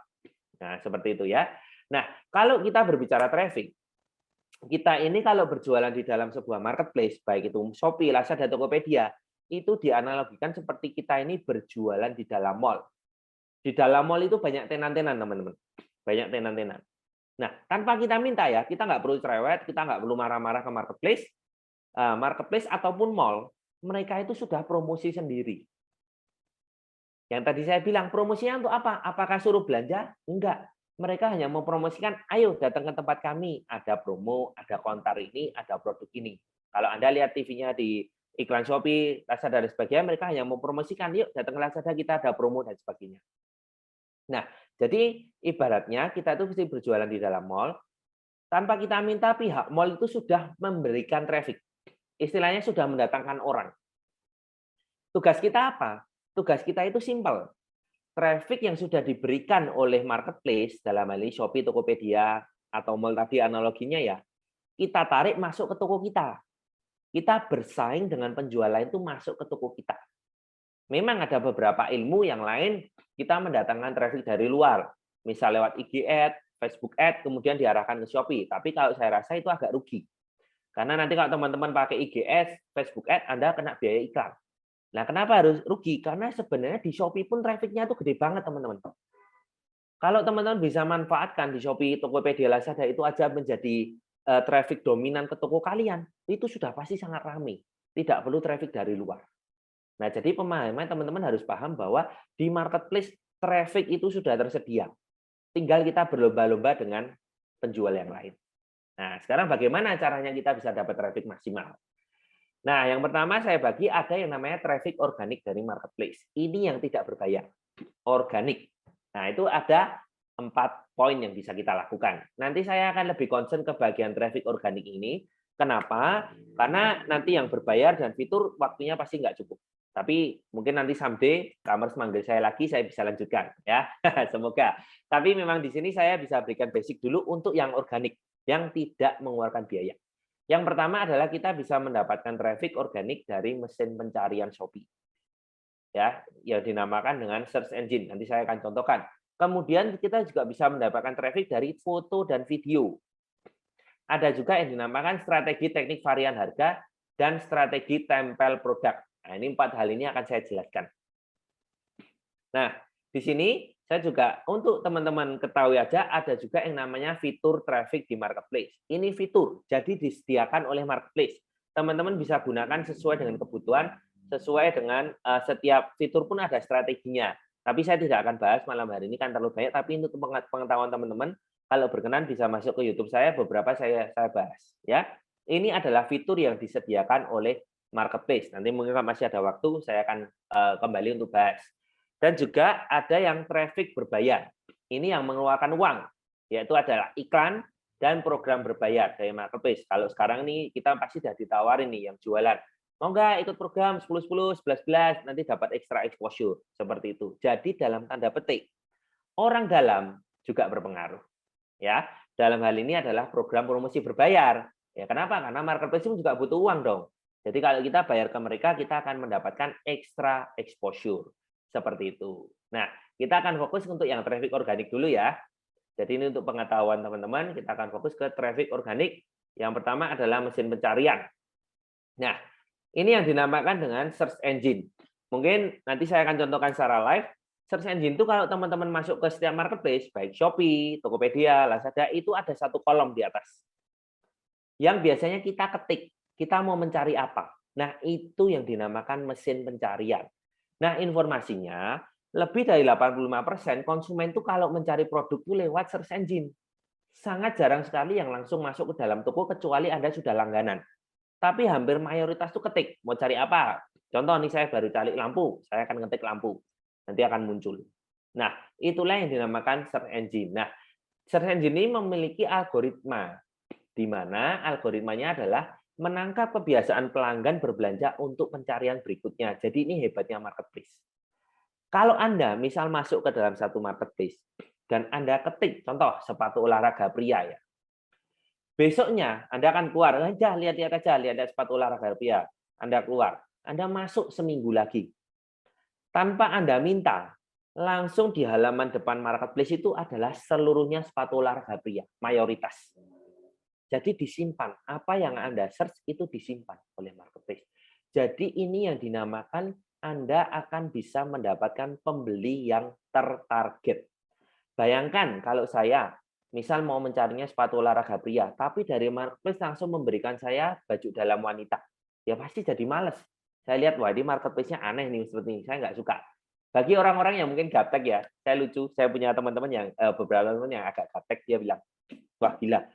Speaker 1: Nah, seperti itu ya. Nah, kalau kita berbicara traffic, kita ini kalau berjualan di dalam sebuah marketplace, baik itu Shopee, Lazada, Tokopedia, itu dianalogikan seperti kita ini berjualan di dalam mall. Di dalam mall itu banyak tenan-tenan, teman-teman. Banyak tenan-tenan. Nah, tanpa kita minta ya, kita nggak perlu cerewet, kita nggak perlu marah-marah ke marketplace. marketplace ataupun mall, mereka itu sudah promosi sendiri. Yang tadi saya bilang, promosinya untuk apa? Apakah suruh belanja? Enggak. Mereka hanya mempromosikan, ayo datang ke tempat kami, ada promo, ada konter ini, ada produk ini. Kalau Anda lihat TV-nya di iklan Shopee, Lazada, dan sebagainya, mereka hanya mempromosikan, yuk datang ke Lazada, kita ada promo, dan sebagainya. Nah, jadi ibaratnya kita itu mesti berjualan di dalam mall, tanpa kita minta pihak mall itu sudah memberikan traffic. Istilahnya sudah mendatangkan orang. Tugas kita apa? Tugas kita itu simpel. Traffic yang sudah diberikan oleh marketplace, dalam hal ini Shopee, Tokopedia, atau mall tadi analoginya ya, kita tarik masuk ke toko kita. Kita bersaing dengan penjual lain itu masuk ke toko kita. Memang ada beberapa ilmu yang lain, kita mendatangkan traffic dari luar. Misal lewat IG Ad, Facebook Ad, kemudian diarahkan ke Shopee. Tapi kalau saya rasa itu agak rugi. Karena nanti kalau teman-teman pakai IG Ads, Facebook Ad, Anda kena biaya iklan. Nah, kenapa harus rugi? Karena sebenarnya di Shopee pun traffic-nya itu gede banget, teman-teman. Kalau teman-teman bisa manfaatkan di Shopee, Tokopedia, Lazada itu aja menjadi traffic dominan ke toko kalian, itu sudah pasti sangat ramai. Tidak perlu traffic dari luar. Nah, jadi pemahaman teman-teman harus paham bahwa di marketplace traffic itu sudah tersedia. Tinggal kita berlomba-lomba dengan penjual yang lain. Nah, sekarang bagaimana caranya kita bisa dapat traffic maksimal? Nah, yang pertama saya bagi ada yang namanya traffic organik dari marketplace. Ini yang tidak berbayar. Organik. Nah, itu ada 4 poin yang bisa kita lakukan. Nanti saya akan lebih concern ke bagian traffic organik ini. Kenapa? Karena nanti yang berbayar dan fitur waktunya pasti nggak cukup. Tapi mungkin nanti someday Commerce manggil saya lagi, saya bisa lanjutkan ya. Semoga. Tapi memang di sini saya bisa berikan basic dulu untuk yang organik, yang tidak mengeluarkan biaya. Yang pertama adalah kita bisa mendapatkan traffic organik dari mesin pencarian Shopee. Ya, yang dinamakan dengan search engine. Nanti saya akan contohkan. Kemudian kita juga bisa mendapatkan traffic dari foto dan video. Ada juga yang dinamakan strategi teknik varian harga dan strategi tempel produk. Nah, ini 4 hal ini akan saya jelaskan. Nah, di sini saya juga untuk teman-teman ketahui aja ada juga yang namanya fitur traffic di marketplace. Ini fitur, jadi disediakan oleh marketplace. Teman-teman bisa gunakan sesuai dengan kebutuhan, sesuai dengan setiap fitur pun ada strateginya. Tapi saya tidak akan bahas malam hari ini kan terlalu banyak, tapi untuk pengetahuan teman-teman, kalau berkenan bisa masuk ke YouTube saya, beberapa saya bahas. Ya, ini adalah fitur yang disediakan oleh marketplace. Nanti mungkin masih ada waktu, saya akan kembali untuk bahas. Dan juga ada yang traffic berbayar. Ini yang mengeluarkan uang, yaitu adalah iklan dan program berbayar dari marketplace. Kalau sekarang ini kita pasti sudah ditawarin nih yang jualan. Mau nggak ikut program 10-10, 11-11, nanti dapat extra exposure. Seperti itu. Jadi dalam tanda petik, orang dalam juga berpengaruh. Ya, dalam hal ini adalah program promosi berbayar. Ya, kenapa? Karena marketplace juga butuh uang dong. Jadi kalau kita bayar ke mereka, kita akan mendapatkan extra exposure. Seperti itu. Nah, kita akan fokus untuk yang traffic organik dulu ya. Jadi ini untuk pengetahuan teman-teman, kita akan fokus ke traffic organik. Yang pertama adalah mesin pencarian. Nah, ini yang dinamakan dengan search engine. Mungkin nanti saya akan contohkan secara live. Search engine itu kalau teman-teman masuk ke setiap marketplace, baik Shopee, Tokopedia, Lazada, itu ada satu kolom di atas. Yang biasanya kita ketik, kita mau mencari apa. Nah, itu yang dinamakan mesin pencarian. Nah, informasinya lebih dari 85% konsumen itu kalau mencari produk itu lewat search engine. Sangat jarang sekali yang langsung masuk ke dalam toko kecuali Anda sudah langganan. Tapi hampir mayoritas itu ketik, mau cari apa? Contoh nih saya baru cari lampu, saya akan ngetik lampu. Nanti akan muncul. Nah, itulah yang dinamakan search engine. Nah, search engine ini memiliki algoritma di mana algoritmanya adalah menangkap kebiasaan pelanggan berbelanja untuk pencarian berikutnya. Jadi ini hebatnya marketplace. Kalau Anda misal masuk ke dalam satu marketplace dan Anda ketik, contoh sepatu olahraga pria ya. Besoknya Anda akan keluar, lihat-lihat aja, lihat sepatu olahraga pria. Anda keluar, Anda masuk seminggu lagi. Tanpa Anda minta, langsung di halaman depan marketplace itu adalah seluruhnya sepatu olahraga pria, mayoritas. Jadi disimpan, apa yang Anda search itu disimpan oleh marketplace. Jadi ini yang dinamakan Anda akan bisa mendapatkan pembeli yang tertarget. Bayangkan kalau saya Misal mau mencarinya sepatu olahraga pria, tapi dari marketplace langsung memberikan saya baju dalam wanita. Ya pasti jadi males. Saya lihat, wah ini marketplace-nya aneh nih seperti ini, saya nggak suka. Bagi orang-orang yang mungkin gaptek ya, saya lucu, saya punya teman-teman yang beberapa teman yang agak gaptek, dia bilang, wah gila,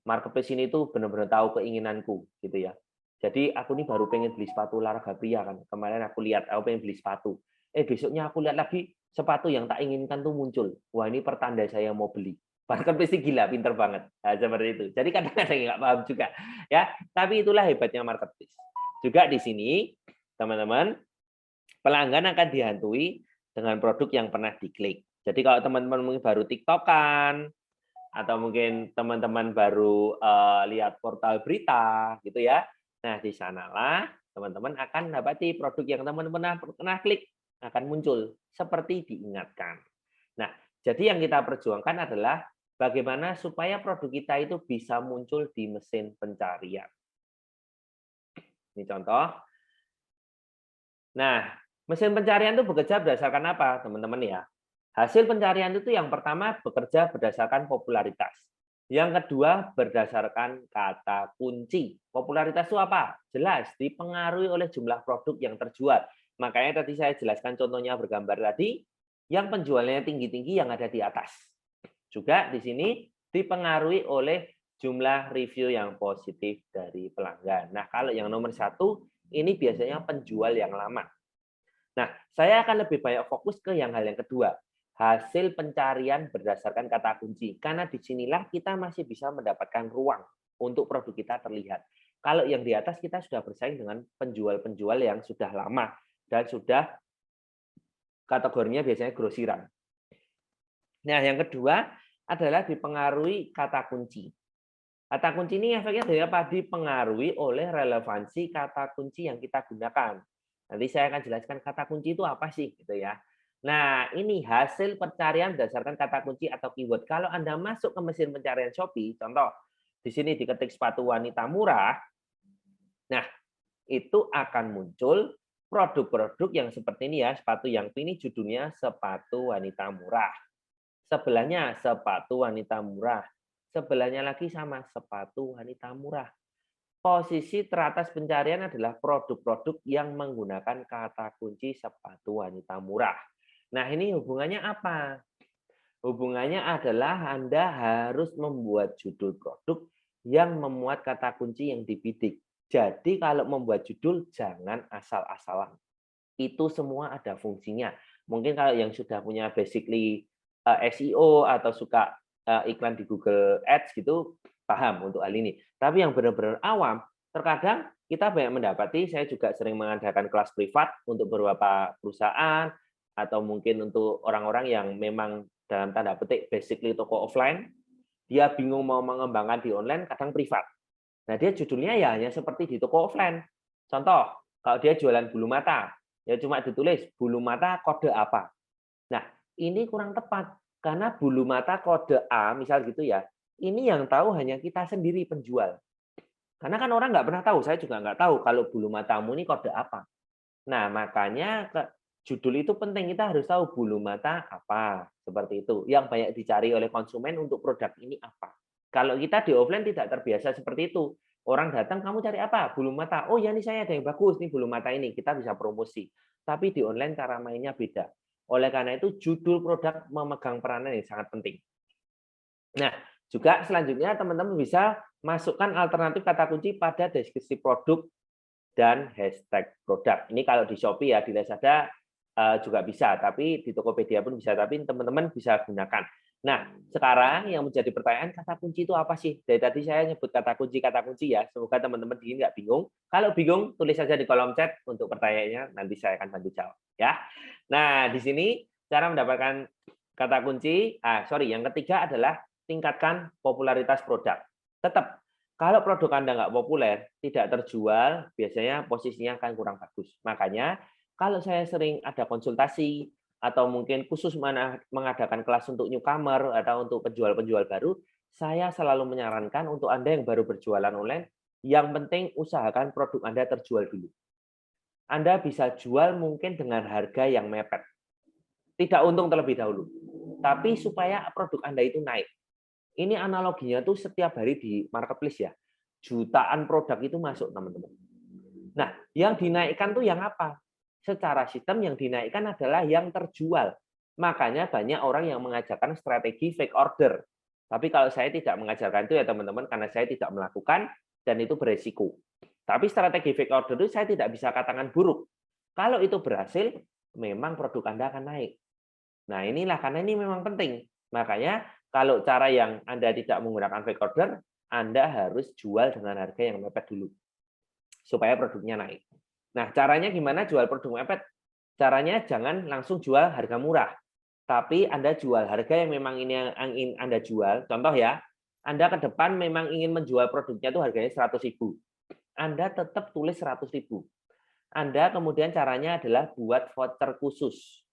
Speaker 1: marketplace ini tuh benar-benar tahu keinginanku gitu ya. Jadi aku nih baru pengen beli sepatu olahraga pria kan. Kemarin aku lihat, aku pengen beli sepatu. Besoknya aku lihat lagi sepatu yang tak inginkan tuh muncul. Wah ini pertanda saya mau beli. Marketplace gila, pinter banget. Nah, seperti itu. Jadi kadang-kadang nggak paham juga, ya. Tapi itulah hebatnya marketplace. Juga di sini, teman-teman, pelanggan akan dihantui dengan produk yang pernah diklik. Jadi kalau teman-teman mungkin baru TikTok-an, atau mungkin teman-teman baru lihat portal berita gitu ya. Nah, di sanalah teman-teman akan dapati produk yang teman-teman pernah klik akan muncul seperti diingatkan. Nah, jadi yang kita perjuangkan adalah bagaimana supaya produk kita itu bisa muncul di mesin pencarian. Ini contoh. Nah, mesin pencarian itu bekerja berdasarkan apa, teman-teman ya? Hasil pencarian itu yang pertama bekerja berdasarkan popularitas. Yang kedua berdasarkan kata kunci. Popularitas itu apa? Jelas dipengaruhi oleh jumlah produk yang terjual. Makanya tadi saya jelaskan contohnya bergambar tadi, yang penjualannya tinggi-tinggi yang ada di atas. Juga di sini dipengaruhi oleh jumlah review yang positif dari pelanggan. Nah, kalau yang nomor satu, ini biasanya penjual yang lama. Nah, saya akan lebih banyak fokus ke hal yang kedua, hasil pencarian berdasarkan kata kunci. Karena disinilah kita masih bisa mendapatkan ruang untuk produk kita terlihat. Kalau yang di atas kita sudah bersaing dengan penjual-penjual yang sudah lama dan sudah kategorinya biasanya grosiran. Nah, yang kedua adalah dipengaruhi kata kunci. Kata kunci ini efeknya dari apa? Dipengaruhi oleh relevansi kata kunci yang kita gunakan. Nanti saya akan jelaskan kata kunci itu apa sih, gitu ya. Nah, ini hasil pencarian berdasarkan kata kunci atau keyword. Kalau Anda masuk ke mesin pencarian Shopee, contoh di sini diketik sepatu wanita murah, nah itu akan muncul produk-produk yang seperti ini ya, sepatu yang ini judulnya sepatu wanita murah. Sebelahnya sepatu wanita murah. Sebelahnya lagi sama sepatu wanita murah. Posisi teratas pencarian adalah produk-produk yang menggunakan kata kunci sepatu wanita murah. Nah, ini hubungannya apa? Hubungannya adalah Anda harus membuat judul produk yang memuat kata kunci yang dibidik. Jadi kalau membuat judul jangan asal-asalan. Itu semua ada fungsinya. Mungkin kalau yang sudah punya basically SEO atau suka iklan di Google Ads gitu, paham untuk hal ini. Tapi yang benar-benar awam, terkadang kita banyak mendapati, saya juga sering mengadakan kelas privat untuk beberapa perusahaan, atau mungkin untuk orang-orang yang memang dalam tanda petik basically toko offline, dia bingung mau mengembangkan di online, kadang privat. Nah, dia judulnya ya hanya seperti di toko offline. Contoh, kalau dia jualan bulu mata, ya cuma ditulis bulu mata kode apa. Nah, ini kurang tepat karena bulu mata kode A, misal gitu ya, ini yang tahu hanya kita sendiri penjual. Karena kan orang nggak pernah tahu, saya juga nggak tahu kalau bulu matamu ini kode apa. Nah, makanya judul itu penting, kita harus tahu bulu mata apa, seperti itu. Yang banyak dicari oleh konsumen untuk produk ini apa. Kalau kita di offline tidak terbiasa seperti itu. Orang datang, kamu cari apa? Bulu mata. Oh ya, ini saya ada yang bagus, nih bulu mata ini. Kita bisa promosi. Tapi di online cara mainnya beda. Oleh karena itu, judul produk memegang peranan yang sangat penting. Nah, juga selanjutnya teman-teman bisa masukkan alternatif kata kunci pada deskripsi produk dan hashtag produk. Ini kalau di Shopee ya, di Lazada juga bisa, tapi di Tokopedia pun bisa, tapi teman-teman bisa gunakan. Nah, sekarang yang menjadi pertanyaan, kata kunci itu apa sih? Dari tadi saya nyebut kata kunci ya, semoga teman-teman di sini nggak bingung. Kalau bingung, tulis saja di kolom chat untuk pertanyaannya, nanti saya akan bantu jawab. Ya. Nah, di sini cara mendapatkan kata kunci, yang ketiga adalah tingkatkan popularitas produk. Tetap kalau produk Anda nggak populer, tidak terjual, biasanya posisinya akan kurang bagus. Makanya, kalau saya sering ada konsultasi, atau mungkin khusus mengadakan kelas untuk newcomer, atau untuk penjual-penjual baru, saya selalu menyarankan untuk Anda yang baru berjualan online, yang penting usahakan produk Anda terjual dulu. Anda bisa jual mungkin dengan harga yang mepet. Tidak untung terlebih dahulu. Tapi supaya produk Anda itu naik. Ini analoginya tuh setiap hari di marketplace ya. Jutaan produk itu masuk, teman-teman. Nah, yang dinaikkan tuh yang apa? Secara sistem yang dinaikkan adalah yang terjual. Makanya banyak orang yang mengajarkan strategi fake order. Tapi kalau saya tidak mengajarkan itu ya teman-teman, karena saya tidak melakukan dan itu beresiko. Tapi strategi fake order itu saya tidak bisa katakan buruk. Kalau itu berhasil, memang produk Anda akan naik. Nah, inilah karena ini memang penting. Makanya kalau cara yang Anda tidak menggunakan fake order, Anda harus jual dengan harga yang mepet dulu supaya produknya naik. Nah, caranya gimana jual produk mepet? Caranya jangan langsung jual harga murah, tapi Anda jual harga yang memang ini yang ingin Anda jual. Contoh ya, Anda ke depan memang ingin menjual produknya itu harganya 100.000. Anda tetap tulis 100.000. Anda kemudian caranya adalah buat voucher khusus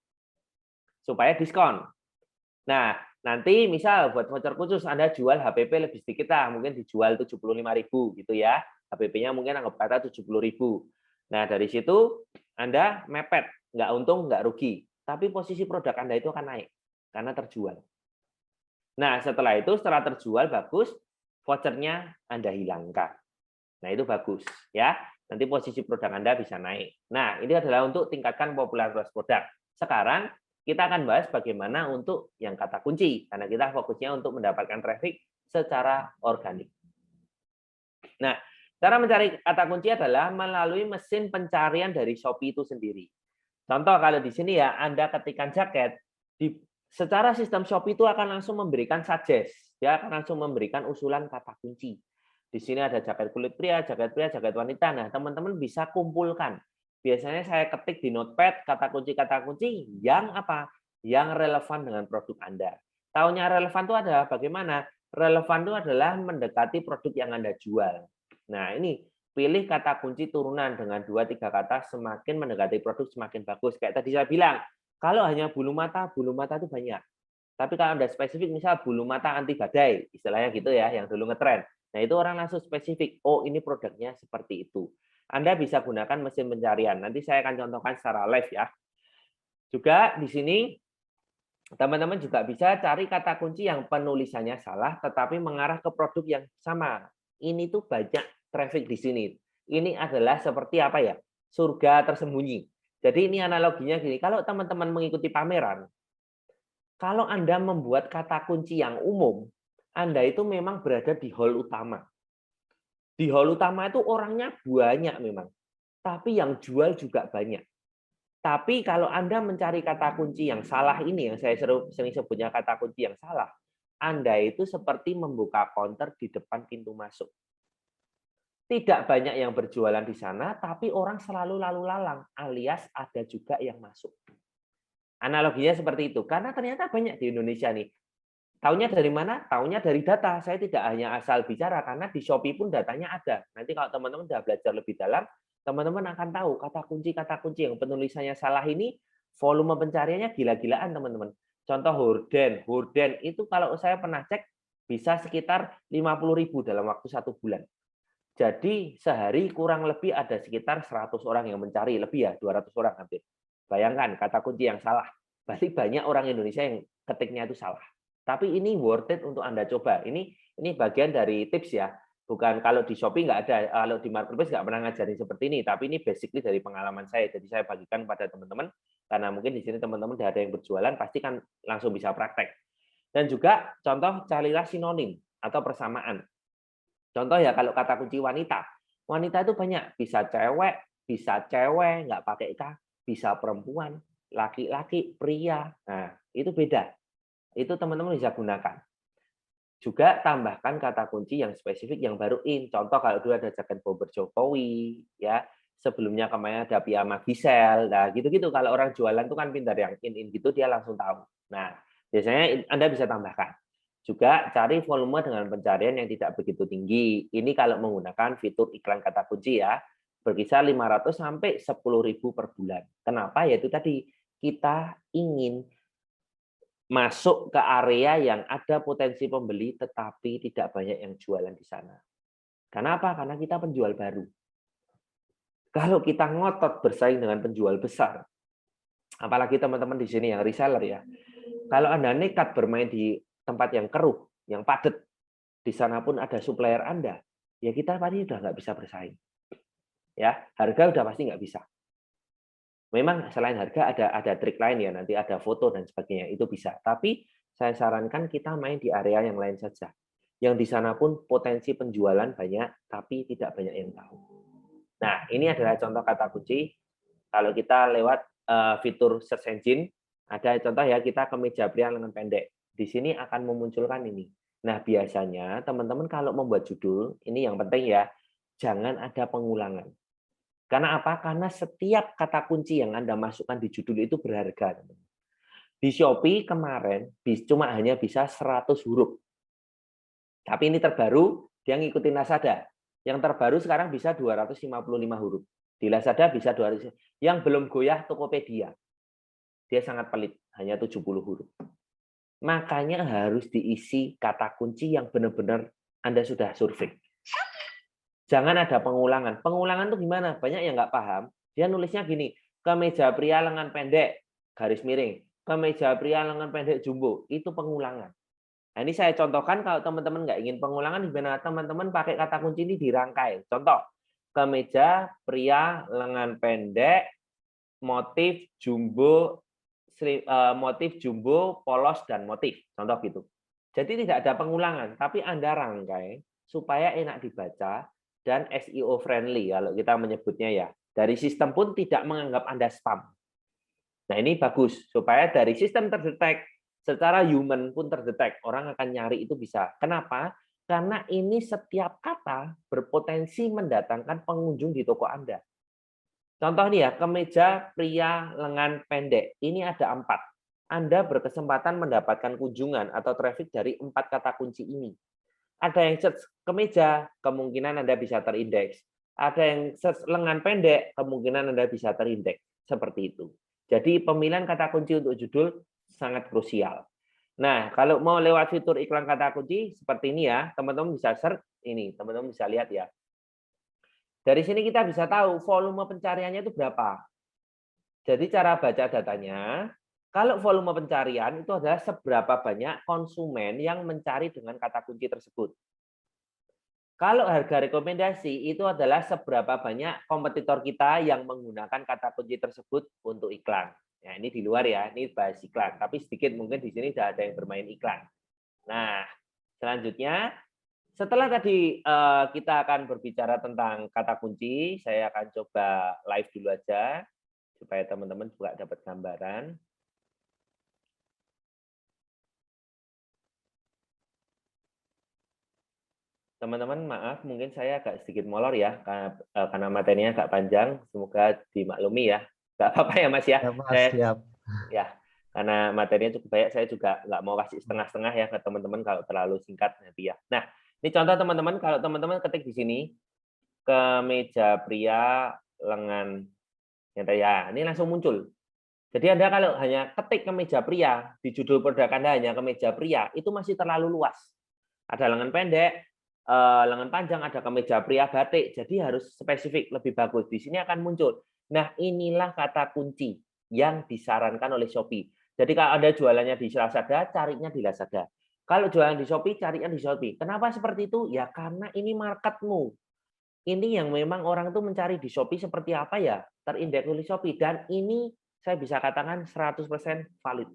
Speaker 1: supaya diskon. Nah, nanti misal buat voucher khusus Anda jual HPP lebih sedikit lah, mungkin dijual 75.000 gitu ya. HPP-nya mungkin anggap kata 70.000. Nah, dari situ Anda mepet, nggak untung, nggak rugi. Tapi posisi produk Anda itu akan naik karena terjual. Nah, setelah terjual bagus, vouchernya Anda hilangkan. Nah, itu bagus ya. Nanti posisi produk Anda bisa naik. Nah, ini adalah untuk tingkatkan popularitas produk. Sekarang kita akan bahas bagaimana untuk yang kata kunci, karena kita fokusnya untuk mendapatkan traffic secara organik. Nah, cara mencari kata kunci adalah melalui mesin pencarian dari Shopee itu sendiri. Contoh kalau di sini ya, Anda ketikkan jaket, secara sistem Shopee itu akan langsung memberikan suggest, dia akan langsung memberikan usulan kata kunci. Di sini ada jaket kulit pria, jaket wanita. Nah, teman-teman bisa kumpulkan. Biasanya saya ketik di notepad kata kunci yang apa? Yang relevan dengan produk Anda. Taunya relevan itu ada bagaimana? Relevan itu adalah mendekati produk yang Anda jual. Nah, ini pilih kata kunci turunan dengan 2-3 kata, semakin mendekati produk semakin bagus. Kayak tadi saya bilang, kalau hanya bulu mata itu banyak. Tapi kalau Anda spesifik, misal bulu mata anti badai, istilahnya gitu ya, yang dulu ngetren. Nah, itu orang langsung spesifik, oh ini produknya seperti itu. Anda bisa gunakan mesin pencarian. Nanti saya akan contohkan secara live ya. Juga di sini teman-teman juga bisa cari kata kunci yang penulisannya salah tetapi mengarah ke produk yang sama. Ini tuh banyak traffic di sini. Ini adalah seperti apa ya? Surga tersembunyi. Jadi ini analoginya gini, kalau teman-teman mengikuti pameran, kalau Anda membuat kata kunci yang umum, Anda itu memang berada di hall utama. Di hall utama itu orangnya banyak memang, tapi yang jual juga banyak. Tapi kalau Anda mencari kata kunci yang salah ini, yang saya sering sebutnya kata kunci yang salah, Anda itu seperti membuka counter di depan pintu masuk. Tidak banyak yang berjualan di sana, tapi orang selalu lalu lalang, alias ada juga yang masuk. Analoginya seperti itu, karena ternyata banyak di Indonesia nih. Taunya dari mana? Taunya dari data. Saya tidak hanya asal bicara, karena di Shopee pun datanya ada. Nanti kalau teman-teman sudah belajar lebih dalam, teman-teman akan tahu kata kunci yang penulisannya salah ini, volume pencariannya gila-gilaan, teman-teman. Contoh horden. Horden itu kalau saya pernah cek, bisa sekitar 50.000 dalam waktu 1 bulan. Jadi sehari kurang lebih ada sekitar 100 orang yang mencari, lebih ya, 200 orang hampir. Bayangkan kata kunci yang salah. Berarti banyak orang Indonesia yang ketiknya itu salah. Tapi ini worth it untuk Anda coba. Ini bagian dari tips ya. Bukan kalau di Shopee nggak ada, kalau di marketplace nggak pernah ngajarin seperti ini. Tapi ini basically dari pengalaman saya. Jadi saya bagikan pada teman-teman. Karena mungkin di sini teman-teman sudah ada yang berjualan, pasti kan langsung bisa praktek. Dan juga contoh carilah sinonim atau persamaan. Contoh ya kalau kata kunci wanita. Wanita itu banyak. Bisa cewek, nggak pakai K. Bisa perempuan, laki-laki, pria. Nah, itu beda. Itu teman-teman bisa gunakan. Juga tambahkan kata kunci yang spesifik yang baru in. Contoh kalau dulu ada jaket bomber Jokowi, ya. Sebelumnya kemarin ada piyama Gisel. Nah, gitu-gitu kalau orang jualan itu kan pintar yang in gitu dia langsung tahu. Nah, biasanya Anda bisa tambahkan. Juga cari volume dengan pencarian yang tidak begitu tinggi. Ini kalau menggunakan fitur iklan kata kunci ya. Berkisar 500 sampai 10.000 per bulan. Kenapa? Yaitu tadi kita ingin masuk ke area yang ada potensi pembeli tetapi tidak banyak yang jualan di sana. Kenapa? Karena kita penjual baru. Kalau kita ngotot bersaing dengan penjual besar, apalagi teman-teman di sini yang reseller ya, kalau Anda nekat bermain di tempat yang keruh, yang padat, di sana pun ada supplier Anda, ya kita pasti udah nggak bisa bersaing. Ya, harga udah pasti nggak bisa. Memang selain harga ada trik lain ya, nanti ada foto dan sebagainya, itu bisa. Tapi saya sarankan kita main di area yang lain saja. Yang di sana pun potensi penjualan banyak, tapi tidak banyak yang tahu. Nah, ini adalah contoh kata kunci. Kalau kita lewat fitur search engine, ada contoh ya, kita kemeja pria lengan pendek. Di sini akan memunculkan ini. Nah, biasanya teman-teman kalau membuat judul, ini yang penting ya, jangan ada pengulangan. Karena apa? Karena setiap kata kunci yang Anda masukkan di judul itu berharga. Di Shopee kemarin cuma hanya bisa 100 huruf. Tapi ini terbaru, dia ngikutin Lazada. Yang terbaru sekarang bisa 255 huruf. Di Lazada bisa 200. Yang belum goyah Tokopedia. Dia sangat pelit, hanya 70 huruf. Makanya harus diisi kata kunci yang benar-benar Anda sudah survei. Jangan ada pengulangan. Pengulangan itu gimana? Banyak yang nggak paham. Dia nulisnya gini, kemeja pria lengan pendek, garis miring. Kemeja pria lengan pendek jumbo. Itu pengulangan. Nah, ini saya contohkan kalau teman-teman nggak ingin pengulangan, gimana? Teman-teman pakai kata kunci ini dirangkai. Contoh, kemeja pria lengan pendek, motif jumbo, polos, dan motif. Contoh gitu. Jadi tidak ada pengulangan, tapi Anda rangkai supaya enak dibaca, dan SEO friendly kalau kita menyebutnya ya. Dari sistem pun tidak menganggap Anda spam. Nah, ini bagus supaya dari sistem terdetek, secara human pun terdetek, orang akan nyari itu bisa. Kenapa? Karena ini setiap kata berpotensi mendatangkan pengunjung di toko Anda. Contoh nih ya, kemeja pria lengan pendek. Ini ada 4. Anda berkesempatan mendapatkan kunjungan atau traffic dari 4 kata kunci ini. Ada yang search kemeja, kemungkinan Anda bisa terindeks. Ada yang search lengan pendek, kemungkinan Anda bisa terindeks. Seperti itu. Jadi pemilihan kata kunci untuk judul sangat krusial. Nah, kalau mau lewat fitur iklan kata kunci, seperti ini ya, teman-teman bisa search ini, teman-teman bisa lihat ya. Dari sini kita bisa tahu volume pencariannya itu berapa. Jadi cara baca datanya, kalau volume pencarian itu adalah seberapa banyak konsumen yang mencari dengan kata kunci tersebut. Kalau harga rekomendasi itu adalah seberapa banyak kompetitor kita yang menggunakan kata kunci tersebut untuk iklan. Nah, ini di luar ya, ini bahas iklan. Tapi sedikit mungkin di sini sudah ada yang bermain iklan. Nah, selanjutnya setelah tadi kita akan berbicara tentang kata kunci, saya akan coba live dulu aja supaya teman-teman juga dapat gambaran. Teman-teman, maaf, mungkin saya agak sedikit molor ya, karena materinya agak panjang. Semoga dimaklumi ya. Nggak apa-apa ya, Mas ya.
Speaker 2: Ya, Mas, siap.
Speaker 1: Ya, karena materinya cukup banyak, saya juga nggak mau kasih setengah-setengah ya ke teman-teman kalau terlalu singkat nanti ya. Nah, ini contoh teman-teman, kalau teman-teman ketik di sini, kemeja pria lengan ya, ini langsung muncul. Jadi Anda kalau hanya ketik kemeja pria, di judul produk Anda hanya kemeja pria, itu masih terlalu luas. Ada lengan pendek, lengan panjang, ada kemeja pria batik, jadi harus spesifik, lebih bagus. Di sini akan muncul. Nah, inilah kata kunci yang disarankan oleh Shopee. Jadi kalau Anda jualannya di Lazada, carinya di Lazada. Kalau jualan di Shopee, carinya di Shopee. Kenapa seperti itu? Ya karena ini marketmu. Ini yang memang orang tuh mencari di Shopee seperti apa ya, terindeks oleh Shopee. Dan ini saya bisa katakan 100% valid.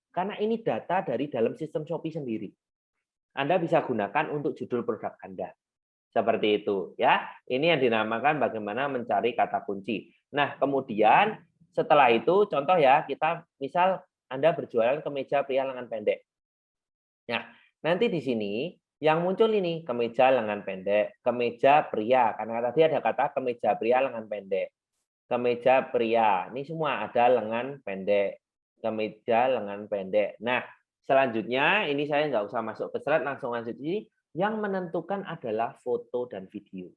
Speaker 1: Karena ini data dari dalam sistem Shopee sendiri. Anda bisa gunakan untuk judul produk Anda. Seperti itu ya. Ini yang dinamakan bagaimana mencari kata kunci. Nah, kemudian setelah itu contoh ya, kita misal Anda berjualan kemeja pria lengan pendek. Nah, nanti di sini yang muncul ini kemeja lengan pendek, kemeja pria, karena tadi ada kata kemeja pria lengan pendek. Kemeja pria, ini semua ada lengan pendek. Kemeja lengan pendek. Nah, selanjutnya ini saya nggak usah masuk ke slide, langsung lanjut ini. Yang menentukan adalah foto dan video.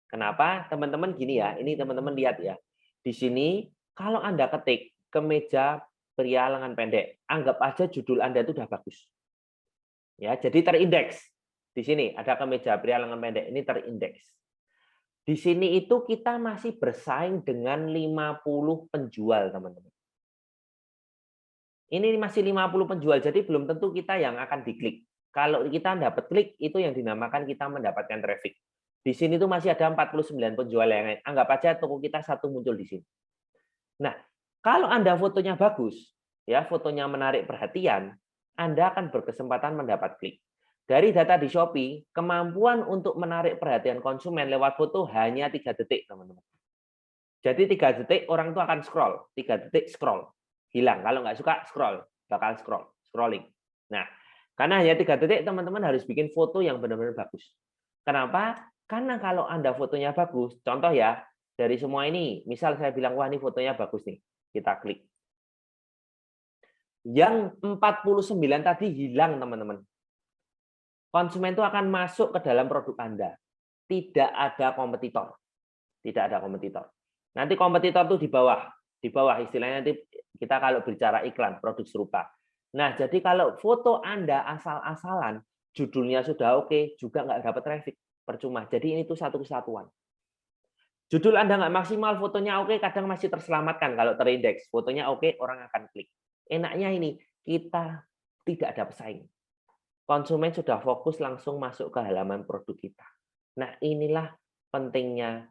Speaker 1: Kenapa? Teman-teman gini ya, ini teman-teman lihat ya. Di sini kalau Anda ketik kemeja pria lengan pendek, anggap aja judul Anda itu udah bagus. Ya, jadi terindeks. Di sini ada kemeja pria lengan pendek, ini terindeks. Di sini itu kita masih bersaing dengan 50 penjual, teman-teman. Ini masih 50 penjual, jadi belum tentu kita yang akan diklik. Kalau kita dapat klik, itu yang dinamakan kita mendapatkan traffic. Di sini tuh masih ada 49 penjual yang lain. Anggap aja toko kita satu muncul di sini. Nah, kalau Anda fotonya bagus, ya fotonya menarik perhatian, Anda akan berkesempatan mendapat klik. Dari data di Shopee, kemampuan untuk menarik perhatian konsumen lewat foto hanya 3 detik, teman-teman. Jadi 3 detik orang itu akan scroll, 3 detik scroll. Hilang, kalau nggak suka scroll, bakal scrolling. Nah, karena hanya 3 detik teman-teman harus bikin foto yang benar-benar bagus. Kenapa? Karena kalau Anda fotonya bagus, contoh ya, dari semua ini, misal saya bilang, wah ini fotonya bagus nih, kita klik. Yang 49 tadi hilang, teman-teman. Konsumen itu akan masuk ke dalam produk Anda. Tidak ada kompetitor. Tidak ada kompetitor. Nanti kompetitor tuh di bawah istilahnya nanti kita kalau bicara iklan produk serupa. Nah, jadi kalau foto Anda asal-asalan, judulnya sudah oke, juga nggak dapat traffic, percuma. Jadi ini tuh satu kesatuan. Judul Anda nggak maksimal, fotonya oke, kadang masih terselamatkan kalau terindeks. Fotonya oke, orang akan klik. Enaknya ini, kita tidak ada pesaing. Konsumen sudah fokus langsung masuk ke halaman produk kita. Nah, inilah pentingnya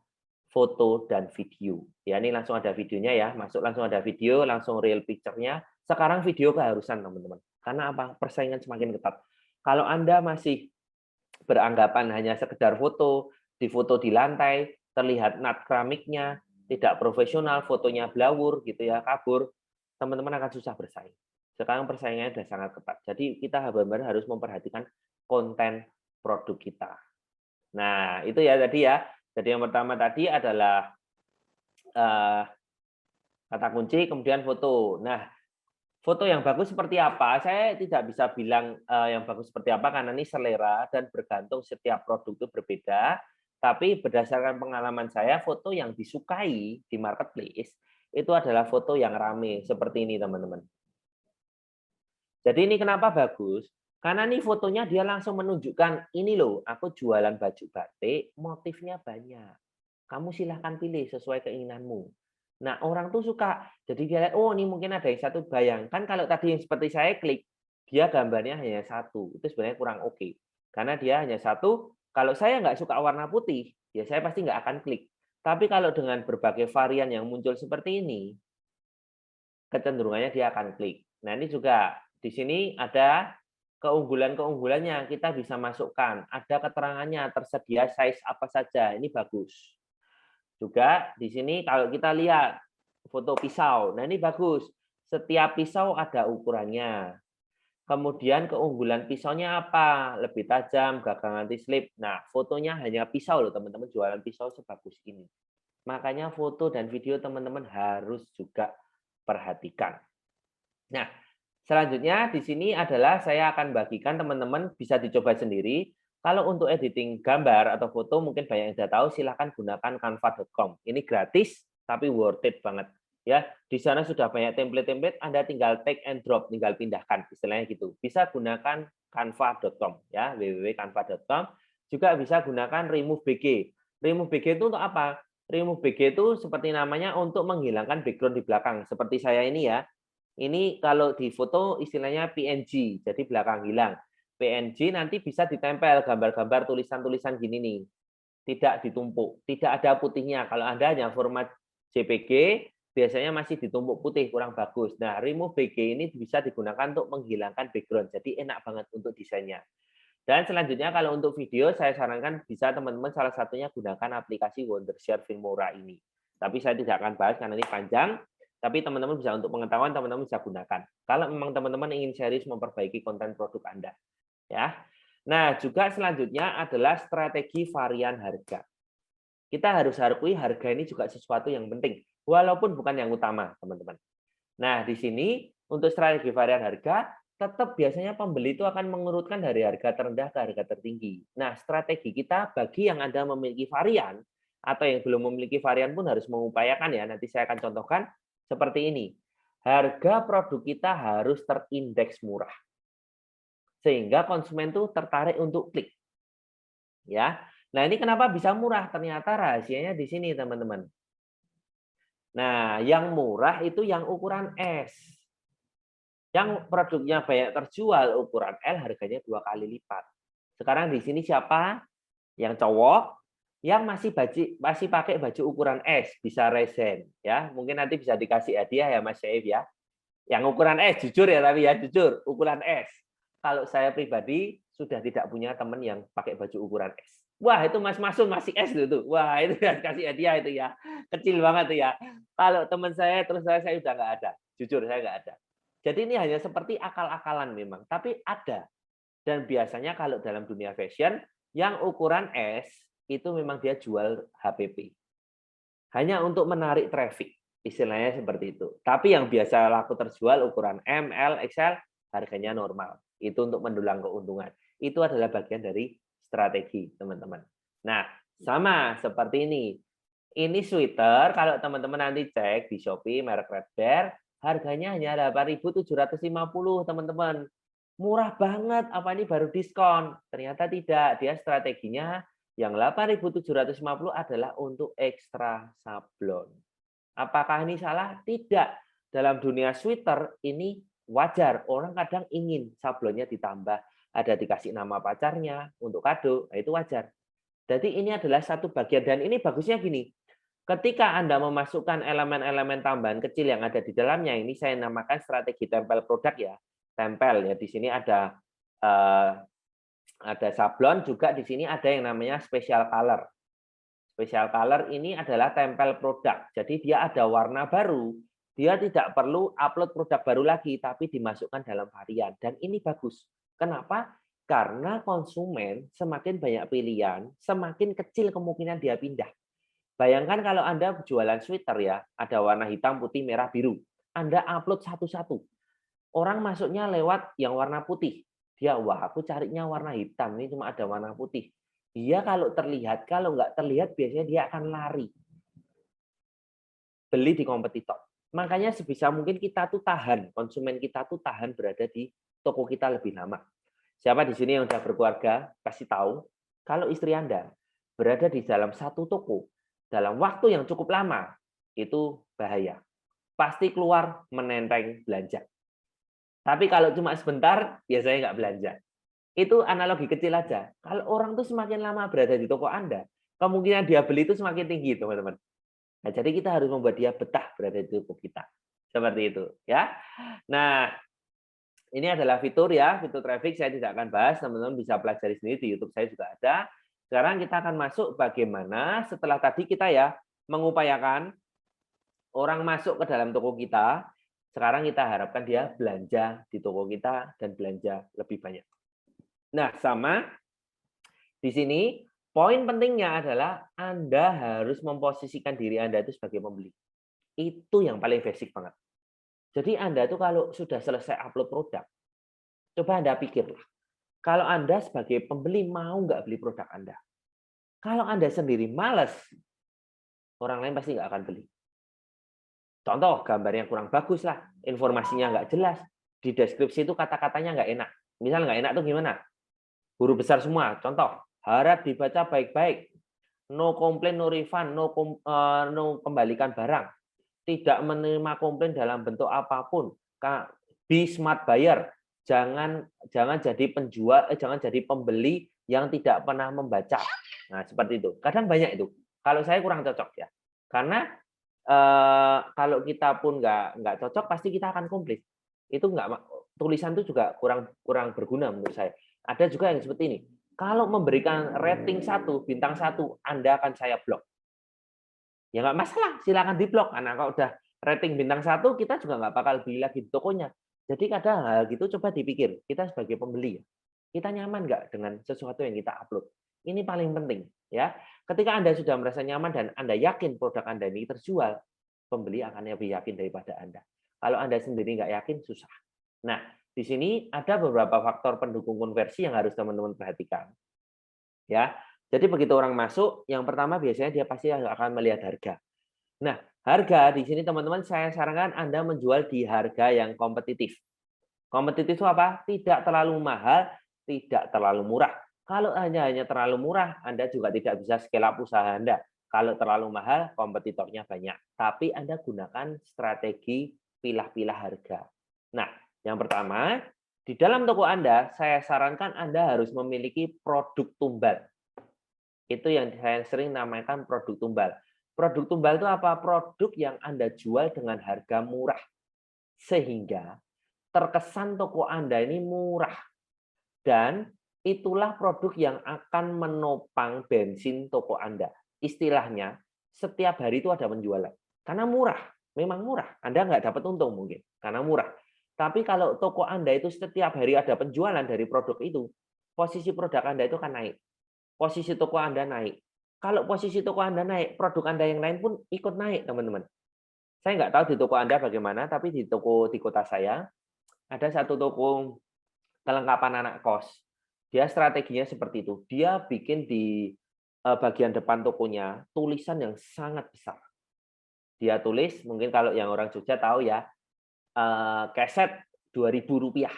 Speaker 1: foto dan video. Ya, ini langsung ada videonya ya. Masuk langsung ada video, langsung real picture-nya. Sekarang video keharusan, teman-teman. Karena apa? Persaingan semakin ketat. Kalau Anda masih beranggapan hanya sekedar foto, difoto di lantai, terlihat nat keramiknya, tidak profesional, fotonya blawur gitu ya, kabur, teman-teman akan susah bersaing. Sekarang persaingannya sudah sangat ketat. Jadi kita benar-benar harus memperhatikan konten produk kita. Nah, itu ya tadi ya. Jadi yang pertama tadi adalah kata kunci, kemudian foto. Nah, foto yang bagus seperti apa? Saya tidak bisa bilang yang bagus seperti apa karena ini selera dan bergantung setiap produk itu berbeda. Tapi berdasarkan pengalaman saya, foto yang disukai di marketplace itu adalah foto yang rame seperti ini, teman-teman. Jadi ini kenapa bagus? Karena nih fotonya dia langsung menunjukkan, ini loh, aku jualan baju batik, motifnya banyak. Kamu silahkan pilih sesuai keinginanmu. Nah, orang tuh suka. Jadi dia lihat, oh ini mungkin ada yang satu. Bayangkan kalau tadi yang seperti saya klik, dia gambarnya hanya satu. Itu sebenarnya kurang oke. Karena dia hanya satu, kalau saya nggak suka warna putih, ya saya pasti nggak akan klik. Tapi kalau dengan berbagai varian yang muncul seperti ini, kecenderungannya dia akan klik. Nah, ini juga di sini ada keunggulan-keunggulannya. Kita bisa masukkan, ada keterangannya, tersedia size apa saja. Ini bagus. Juga di sini kalau kita lihat foto pisau. Nah, ini bagus. Setiap pisau ada ukurannya. Kemudian keunggulan pisaunya apa? Lebih tajam, gagang anti slip. Nah, fotonya hanya pisau loh, teman-teman. Jualan pisau sebagus ini. Makanya foto dan video teman-teman harus juga perhatikan. Nah, selanjutnya di sini adalah saya akan bagikan teman-teman bisa dicoba sendiri. Kalau untuk editing gambar atau foto mungkin banyak yang sudah tahu, silahkan gunakan canva.com. Ini gratis tapi worth it banget. Ya, di sana sudah banyak template-template, Anda tinggal take and drop, tinggal pindahkan, istilahnya gitu. Bisa gunakan canva.com ya, www.canva.com. Juga bisa gunakan remove BG. Remove BG itu untuk apa? Remove BG itu seperti namanya untuk menghilangkan background di belakang. Seperti saya ini ya. Ini kalau di foto istilahnya PNG, jadi belakang hilang. PNG nanti bisa ditempel gambar-gambar tulisan-tulisan gini nih. Tidak ditumpuk, tidak ada putihnya. Kalau Anda hanya format JPG, biasanya masih ditumpuk putih, kurang bagus. Nah, remove BG ini bisa digunakan untuk menghilangkan background. Jadi enak banget untuk desainnya. Dan selanjutnya kalau untuk video, saya sarankan bisa teman-teman salah satunya gunakan aplikasi Wondershare Filmora ini. Tapi saya tidak akan bahas karena ini panjang. Tapi teman-teman bisa untuk pengetahuan, teman-teman bisa gunakan. Kalau memang teman-teman ingin serius memperbaiki konten produk Anda. Ya. Nah, juga selanjutnya adalah strategi varian harga. Kita harus akui harga ini juga sesuatu yang penting, walaupun bukan yang utama, teman-teman. Nah, di sini untuk strategi varian harga, tetap biasanya pembeli itu akan mengurutkan dari harga terendah ke harga tertinggi. Nah, strategi kita bagi yang Anda memiliki varian, atau yang belum memiliki varian pun harus mengupayakan ya, nanti saya akan contohkan seperti ini. Harga produk kita harus terindeks murah. Sehingga konsumen tuh tertarik untuk klik. Ya. Nah, ini kenapa bisa murah? Ternyata rahasianya di sini, teman-teman. Nah, yang murah itu yang ukuran S. Yang produknya banyak terjual ukuran L harganya 2 kali lipat. Sekarang di sini siapa? Yang cowok yang masih pakai baju ukuran S, bisa resen ya. Mungkin nanti bisa dikasih hadiah ya Mas Syaif ya. Yang ukuran S, jujur ya, tapi ya jujur, ukuran S. Kalau saya pribadi sudah tidak punya teman yang pakai baju ukuran S. Wah, itu Mas Masun masih S itu. Wah, itu ya kasih hadiah itu ya. Kecil banget tuh ya. Kalau teman saya terus saya udah nggak ada. Jujur saya nggak ada. Jadi ini hanya seperti akal-akalan memang, tapi ada. Dan biasanya kalau dalam dunia fashion yang ukuran S itu memang dia jual HPP. Hanya untuk menarik traffic. Istilahnya seperti itu. Tapi yang biasa laku terjual ukuran M, L, XL harganya normal. Itu untuk mendulang keuntungan. Itu adalah bagian dari strategi, teman-teman. Nah, sama seperti ini. Ini sweater, kalau teman-teman nanti cek di Shopee, merek Red Bear, harganya hanya 8.750, teman-teman. Murah banget, apa ini baru diskon? Ternyata tidak, dia strateginya yang 8.750 adalah untuk ekstra sablon. Apakah ini salah? Tidak. Dalam dunia sweater ini wajar. Orang kadang ingin sablonnya ditambah. Ada dikasih nama pacarnya untuk kado. Nah, itu wajar. Jadi ini adalah satu bagian. Dan ini bagusnya gini. Ketika Anda memasukkan elemen-elemen tambahan kecil yang ada di dalamnya, ini saya namakan strategi tempel produk ya. Tempel ya. Di sini ada sablon, juga di sini ada yang namanya special color. Special color ini adalah tempel produk. Jadi dia ada warna baru. Dia tidak perlu upload produk baru lagi, tapi dimasukkan dalam varian. Dan ini bagus. Kenapa? Karena konsumen semakin banyak pilihan, semakin kecil kemungkinan dia pindah. Bayangkan kalau Anda jualan sweater ya, ada warna hitam, putih, merah, biru. Anda upload satu-satu. Orang masuknya lewat yang warna putih. Dia, wah aku carinya warna hitam, ini cuma ada warna putih. Dia kalau terlihat, kalau nggak terlihat biasanya dia akan lari. Beli di kompetitor. Makanya sebisa mungkin kita tuh tahan, konsumen kita tuh tahan berada di toko kita lebih lama. Siapa di sini yang sudah berkeluarga, pasti tahu, kalau istri Anda berada di dalam satu toko, dalam waktu yang cukup lama, itu bahaya. Pasti keluar menenteng belanja. Tapi kalau cuma sebentar, biasanya nggak belanja. Itu analogi kecil aja. Kalau orang tuh semakin lama berada di toko Anda, kemungkinan dia beli itu semakin tinggi, teman-teman. Nah, jadi kita harus membuat dia betah berada di toko kita. Seperti itu, ya. Nah, ini adalah fitur ya, fitur traffic saya tidak akan bahas, teman-teman bisa pelajari sendiri di YouTube saya juga ada. Sekarang kita akan masuk bagaimana setelah tadi kita ya mengupayakan orang masuk ke dalam toko kita, sekarang kita harapkan dia belanja di toko kita dan belanja lebih banyak. Nah, sama di sini poin pentingnya adalah Anda harus memposisikan diri Anda itu sebagai pembeli. Itu yang paling basic banget. Jadi Anda itu kalau sudah selesai upload produk, coba Anda pikirlah. Kalau Anda sebagai pembeli mau nggak beli produk Anda? Kalau Anda sendiri malas, orang lain pasti nggak akan beli. Contoh, gambarnya kurang bagus lah, informasinya nggak jelas, di deskripsi itu kata-katanya nggak enak. Misal nggak enak tuh gimana? Huruf besar semua. Contoh, harap dibaca baik-baik. No complain, no refund, no kembalikan barang. Tidak menerima komplain dalam bentuk apapun. Be smart buyer. Jangan jadi penjual, jangan jadi pembeli yang tidak pernah membaca. Nah, seperti itu. Kadang banyak itu. Kalau saya kurang cocok ya. Karena kalau kita pun nggak cocok, pasti kita akan komplain. Itu tulisan itu juga kurang berguna menurut saya. Ada juga yang seperti ini. Kalau memberikan rating 1, bintang 1, Anda akan saya blok. Ya nggak masalah, silakan diblok. Karena kalau udah rating bintang 1, kita juga nggak bakal beli lagi di tokonya. Jadi kadang hal gitu coba dipikir, kita sebagai pembeli, kita nyaman nggak dengan sesuatu yang kita upload? Ini paling penting. Ya. Ketika Anda sudah merasa nyaman dan Anda yakin produk Anda ini terjual, pembeli akan lebih yakin daripada Anda. Kalau Anda sendiri nggak yakin, susah. Nah, di sini ada beberapa faktor pendukung konversi yang harus teman-teman perhatikan. Ya, jadi begitu orang masuk, yang pertama biasanya dia pasti akan melihat harga. Nah, harga di sini teman-teman saya sarankan Anda menjual di harga yang kompetitif. Kompetitif itu apa? Tidak terlalu mahal, tidak terlalu murah. Kalau hanya terlalu murah, Anda juga tidak bisa scale up usaha Anda. Kalau terlalu mahal, kompetitornya banyak. Tapi Anda gunakan strategi pilah-pilah harga. Nah, Yang pertama, di dalam toko Anda, saya sarankan Anda harus memiliki produk tumbal. Itu yang saya sering namakan produk tumbal. Produk tumbal itu apa? Produk yang Anda jual dengan harga murah. Sehingga terkesan toko Anda ini murah. Dan itulah produk yang akan menopang bensin toko Anda. Istilahnya, setiap hari itu ada penjualan. Karena murah, memang murah. Anda nggak dapat untung mungkin, karena murah. Tapi kalau toko Anda itu setiap hari ada penjualan dari produk itu, posisi produk Anda itu akan naik. Posisi toko Anda naik. Kalau posisi toko Anda naik, produk Anda yang lain pun ikut naik, teman-teman. Saya nggak tahu di toko Anda bagaimana, tapi di kota saya, ada satu toko kelengkapan anak kos. Dia strateginya seperti itu. Dia bikin di bagian depan tokonya tulisan yang sangat besar. Dia tulis, mungkin kalau yang orang Jogja tahu ya, keset Rp2.000,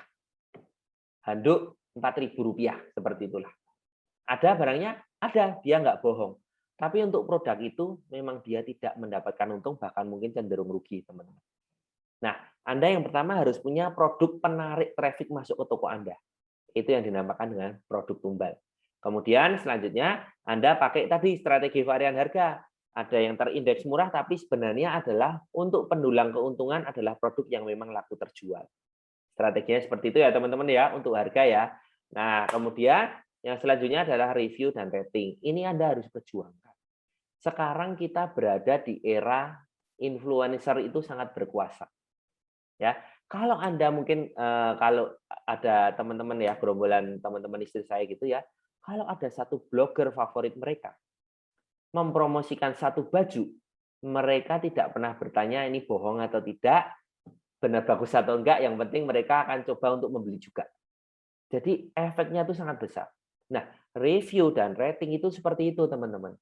Speaker 1: handuk Rp4.000, seperti itulah. Ada barangnya? Ada, dia nggak bohong. Tapi untuk produk itu memang dia tidak mendapatkan untung, bahkan mungkin cenderung rugi, teman-teman. Nah, Anda yang pertama harus punya produk penarik traffic masuk ke toko Anda. Itu yang dinamakan dengan produk tumbal. Kemudian selanjutnya Anda pakai tadi strategi varian harga. Ada yang terindeks murah, tapi sebenarnya adalah untuk pendulang keuntungan adalah produk yang memang laku terjual. Strateginya seperti itu ya teman-teman ya, untuk harga ya. Nah, kemudian yang selanjutnya adalah review dan rating. Ini Anda harus perjuangkan. Sekarang kita berada di era influencer itu sangat berkuasa. Ya, kalau Anda mungkin kalau ada teman-teman ya, gerombolan teman-teman istri saya gitu ya, kalau ada satu blogger favorit mereka mempromosikan satu baju, mereka tidak pernah bertanya ini bohong atau tidak, benar bagus atau enggak, yang penting mereka akan coba untuk membeli juga. Jadi efeknya itu sangat besar. Nah, review dan rating itu seperti itu, teman-teman.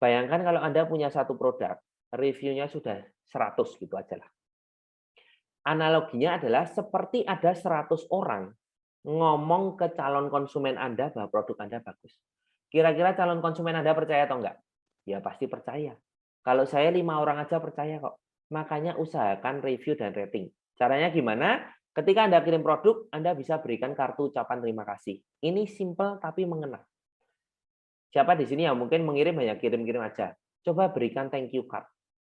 Speaker 1: Bayangkan kalau Anda punya satu produk, reviewnya sudah 100 gitu aja lah. Analoginya adalah seperti ada 100 orang ngomong ke calon konsumen Anda bahwa produk Anda bagus. Kira-kira calon konsumen Anda percaya atau enggak? Ya pasti percaya. Kalau saya 5 orang aja percaya kok. Makanya usahakan review dan rating. Caranya gimana? Ketika Anda kirim produk, Anda bisa berikan kartu ucapan terima kasih. Ini simple tapi mengena. Siapa di sini yang mungkin mengirim hanya kirim-kirim aja. Coba berikan thank you card.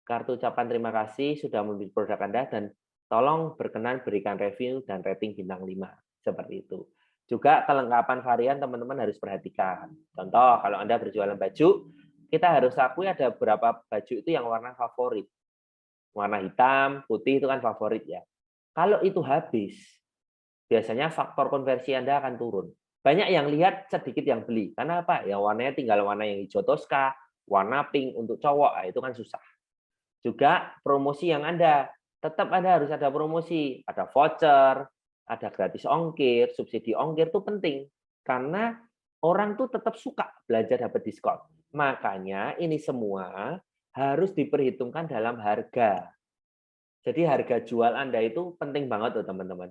Speaker 1: Kartu ucapan terima kasih sudah membeli produk Anda dan tolong berkenan berikan review dan rating bintang 5. Seperti itu. Juga kelengkapan varian teman-teman harus perhatikan. Contoh, kalau Anda berjualan baju, kita harus akui ada beberapa baju itu yang warna favorit. Warna hitam, putih itu kan favorit ya. Kalau itu habis, biasanya faktor konversi Anda akan turun. Banyak yang lihat, sedikit yang beli. Karena apa? Ya warnanya tinggal warna yang hijau toska, warna pink untuk cowok, itu kan susah. Juga promosi yang Anda, tetap Anda harus ada promosi, ada voucher, ada gratis ongkir, subsidi ongkir itu penting. Karena orang tuh tetap suka belanja dapat diskon. Makanya ini semua harus diperhitungkan dalam harga. Jadi harga jual Anda itu penting banget loh teman-teman.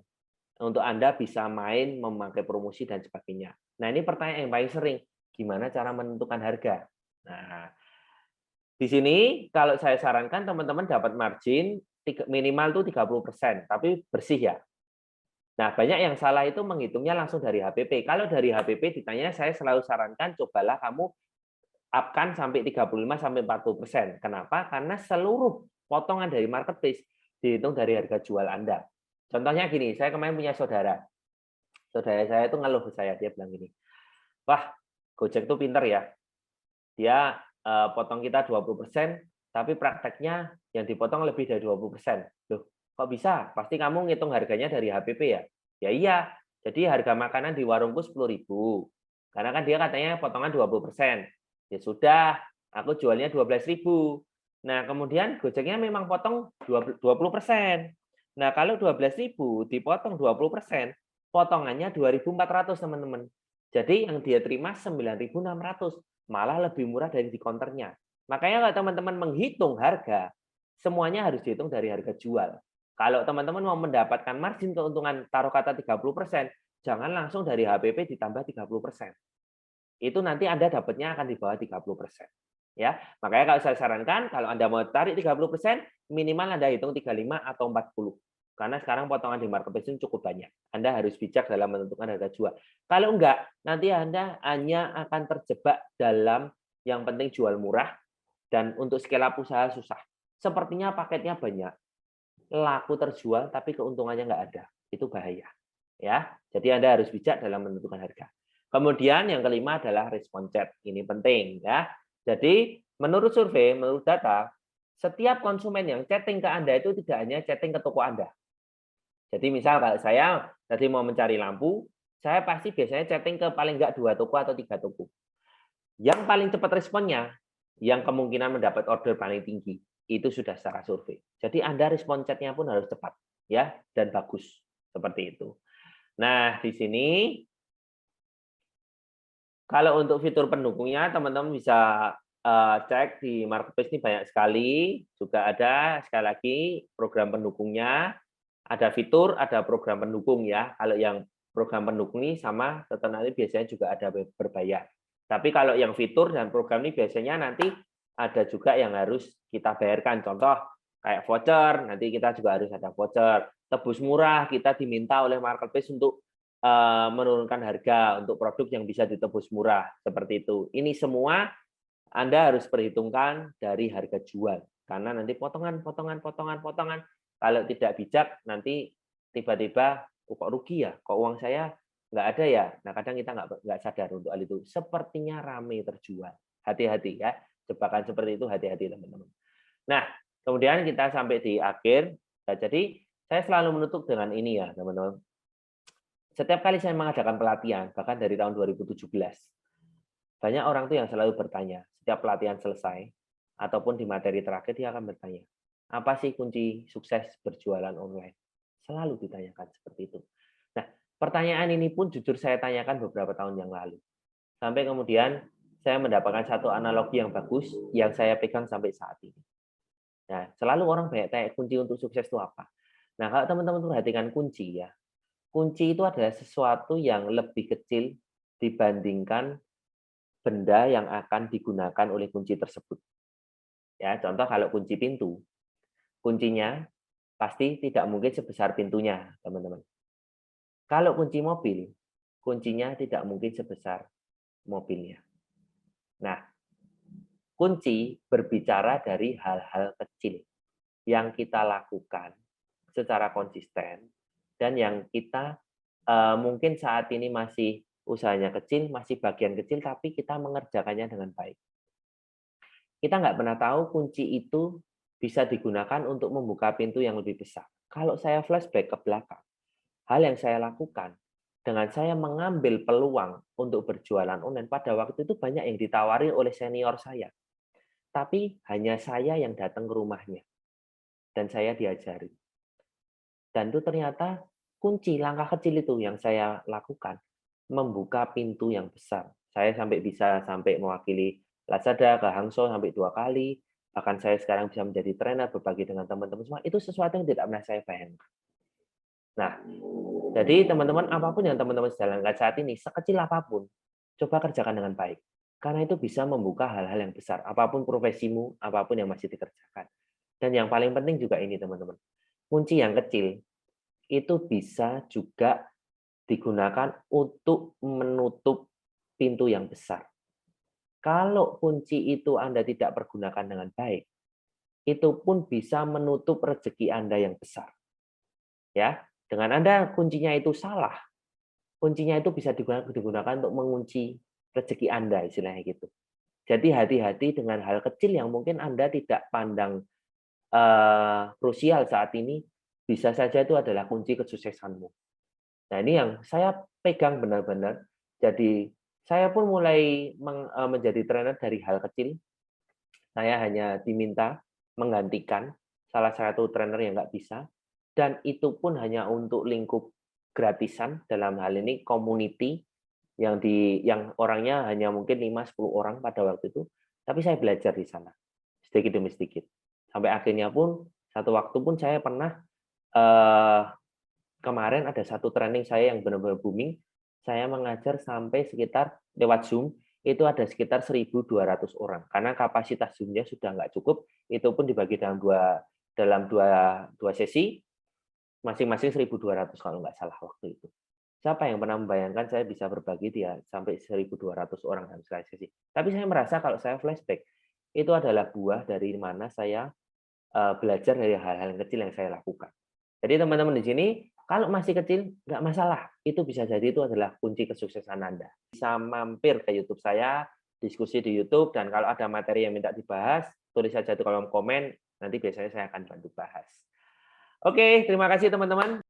Speaker 1: Untuk Anda bisa main, memakai promosi dan sebagainya. Nah ini pertanyaan yang paling sering, gimana cara menentukan harga? Nah, di sini kalau saya sarankan teman-teman dapat margin minimal tuh 30%, tapi bersih ya. Nah, banyak yang salah itu menghitungnya langsung dari HPP. Kalau dari HPP ditanya, saya selalu sarankan cobalah kamu up-kan sampai 35-40%. Kenapa? Karena seluruh potongan dari marketplace dihitung dari harga jual Anda. Contohnya gini, saya kemarin punya saudara. Saudara saya itu ngeluh ke saya, dia bilang gini, wah, Gojek itu pinter ya. Dia potong kita 20%, tapi prakteknya yang dipotong lebih dari 20%. Loh, kok bisa? Pasti kamu ngitung harganya dari HPP ya? Ya iya, jadi harga makanan di warungku 10.000. Karena kan dia katanya potongan 20%. Ya sudah, aku jualnya 12.000. Nah, kemudian Gojeknya memang potong 20%. Nah, kalau 12.000 dipotong 20%, potongannya 2.400, teman-teman. Jadi yang dia terima 9.600, malah lebih murah dari di counternya. Makanya kalau teman-teman menghitung harga, semuanya harus dihitung dari harga jual. Kalau teman-teman mau mendapatkan margin keuntungan taruh kata 30%, jangan langsung dari HPP ditambah 30%. Itu nanti Anda dapatnya akan di bawah 30%. Ya, makanya kalau saya sarankan kalau Anda mau tarik 30%, minimal Anda hitung 35 atau 40. Karena sekarang potongan di marketplace itu cukup banyak. Anda harus bijak dalam menentukan harga jual. Kalau enggak, nanti Anda hanya akan terjebak dalam yang penting jual murah dan untuk scale up usaha susah. Sepertinya paketnya banyak, laku terjual tapi keuntungannya nggak ada. Itu bahaya. Ya, jadi Anda harus bijak dalam menentukan harga. Kemudian yang kelima adalah respon chat. Ini penting ya. Jadi menurut survei, menurut data, setiap konsumen yang chatting ke Anda itu tidak hanya chatting ke toko Anda. Jadi misal kalau saya tadi mau mencari lampu, saya pasti biasanya chatting ke paling nggak 2 toko atau 3 toko. Yang paling cepat responnya, yang kemungkinan mendapat order paling tinggi, itu sudah secara survei. Jadi Anda respon chatnya pun harus cepat ya dan bagus seperti itu. Nah, di sini kalau untuk fitur pendukungnya teman-teman bisa cek di marketplace ini banyak sekali, juga ada sekali lagi program pendukungnya. Ada fitur, ada program pendukung ya. Kalau yang program pendukung ini sama, tetap nanti biasanya juga ada berbayar. Tapi kalau yang fitur dan program ini biasanya nanti ada juga yang harus kita bayarkan. Contoh kayak voucher, nanti kita juga harus ada voucher. Tebus murah, kita diminta oleh marketplace untuk menurunkan harga untuk produk yang bisa ditebus murah. Seperti itu. Ini semua Anda harus perhitungkan dari harga jual. Karena nanti potongan, kalau tidak bijak nanti tiba-tiba kok rugi ya, kok uang saya nggak ada ya. Nah kadang kita nggak sadar untuk hal itu. Sepertinya rame terjual. Hati-hati ya, jebakan seperti itu hati-hati teman-teman. Nah kemudian kita sampai di akhir. Nah, jadi saya selalu menutup dengan ini ya teman-teman. Setiap kali saya mengadakan pelatihan, bahkan dari tahun 2017, banyak orang tuh yang selalu bertanya, setiap pelatihan selesai, ataupun di materi terakhir, dia akan bertanya, apa sih kunci sukses berjualan online? Selalu ditanyakan seperti itu. Nah, pertanyaan ini pun jujur saya tanyakan beberapa tahun yang lalu. Sampai kemudian saya mendapatkan satu analogi yang bagus, yang saya pegang sampai saat ini. Nah, selalu orang banyak tanya, kunci untuk sukses itu apa? Nah, kalau teman-teman perhatikan kunci ya, kunci itu adalah sesuatu yang lebih kecil dibandingkan benda yang akan digunakan oleh kunci tersebut. Ya, contoh kalau kunci pintu, kuncinya pasti tidak mungkin sebesar pintunya, teman-teman. Kalau kunci mobil, kuncinya tidak mungkin sebesar mobilnya. Nah, kunci berbicara dari hal-hal kecil yang kita lakukan secara konsisten dan yang kita mungkin saat ini masih usahanya kecil, masih bagian kecil, tapi kita mengerjakannya dengan baik. Kita nggak pernah tahu kunci itu bisa digunakan untuk membuka pintu yang lebih besar. Kalau saya flashback ke belakang, hal yang saya lakukan dengan saya mengambil peluang untuk berjualan online pada waktu itu banyak yang ditawari oleh senior saya. Tapi hanya saya yang datang ke rumahnya dan saya diajari. Dan itu ternyata kunci langkah kecil itu yang saya lakukan membuka pintu yang besar. Saya bisa sampai mewakili Lazada ke Hangzhou sampai 2 kali, bahkan saya sekarang bisa menjadi trainer berbagi dengan teman-teman semua, itu sesuatu yang tidak pernah saya bayangkan. Nah, jadi teman-teman apapun yang teman-teman jalankan saat ini, sekecil apapun, coba kerjakan dengan baik. Karena itu bisa membuka hal-hal yang besar, apapun profesimu, apapun yang masih dikerjakan. Dan yang paling penting juga ini teman-teman, kunci yang kecil itu bisa juga digunakan untuk menutup pintu yang besar. Kalau kunci itu Anda tidak pergunakan dengan baik, itu pun bisa menutup rezeki Anda yang besar. Ya, dengan Anda kuncinya itu salah, kuncinya itu bisa digunakan untuk mengunci rezeki Anda, istilahnya gitu. Jadi hati-hati dengan hal kecil yang mungkin Anda tidak pandang krusial saat ini, bisa saja itu adalah kunci kesuksesanmu. Nah, ini yang saya pegang benar-benar. Jadi, saya pun mulai menjadi trainer dari hal kecil. Saya hanya diminta menggantikan salah satu trainer yang nggak bisa, dan itu pun hanya untuk lingkup gratisan, dalam hal ini community, yang orangnya hanya mungkin 5-10 orang pada waktu itu, tapi saya belajar di sana, sedikit demi sedikit. Sampai akhirnya pun, satu waktu pun saya pernah, kemarin ada satu training saya yang benar-benar booming, saya mengajar sampai sekitar lewat Zoom, itu ada sekitar 1.200 orang. Karena kapasitas Zoom-nya sudah nggak cukup, itu pun dibagi dalam dua sesi, masing-masing 1.200 kalau nggak salah waktu itu. Siapa yang pernah membayangkan saya bisa berbagi dia sampai 1.200 orang dalam sekali sesi. Tapi saya merasa kalau saya flashback, itu adalah buah dari mana saya belajar dari hal-hal yang kecil yang saya lakukan. Jadi teman-teman di sini, kalau masih kecil, nggak masalah. Itu bisa jadi itu adalah kunci kesuksesan Anda. Bisa mampir ke YouTube saya, diskusi di YouTube, dan kalau ada materi yang minta dibahas, tulis saja di kolom komen, nanti biasanya saya akan bantu bahas. Oke, terima kasih teman-teman.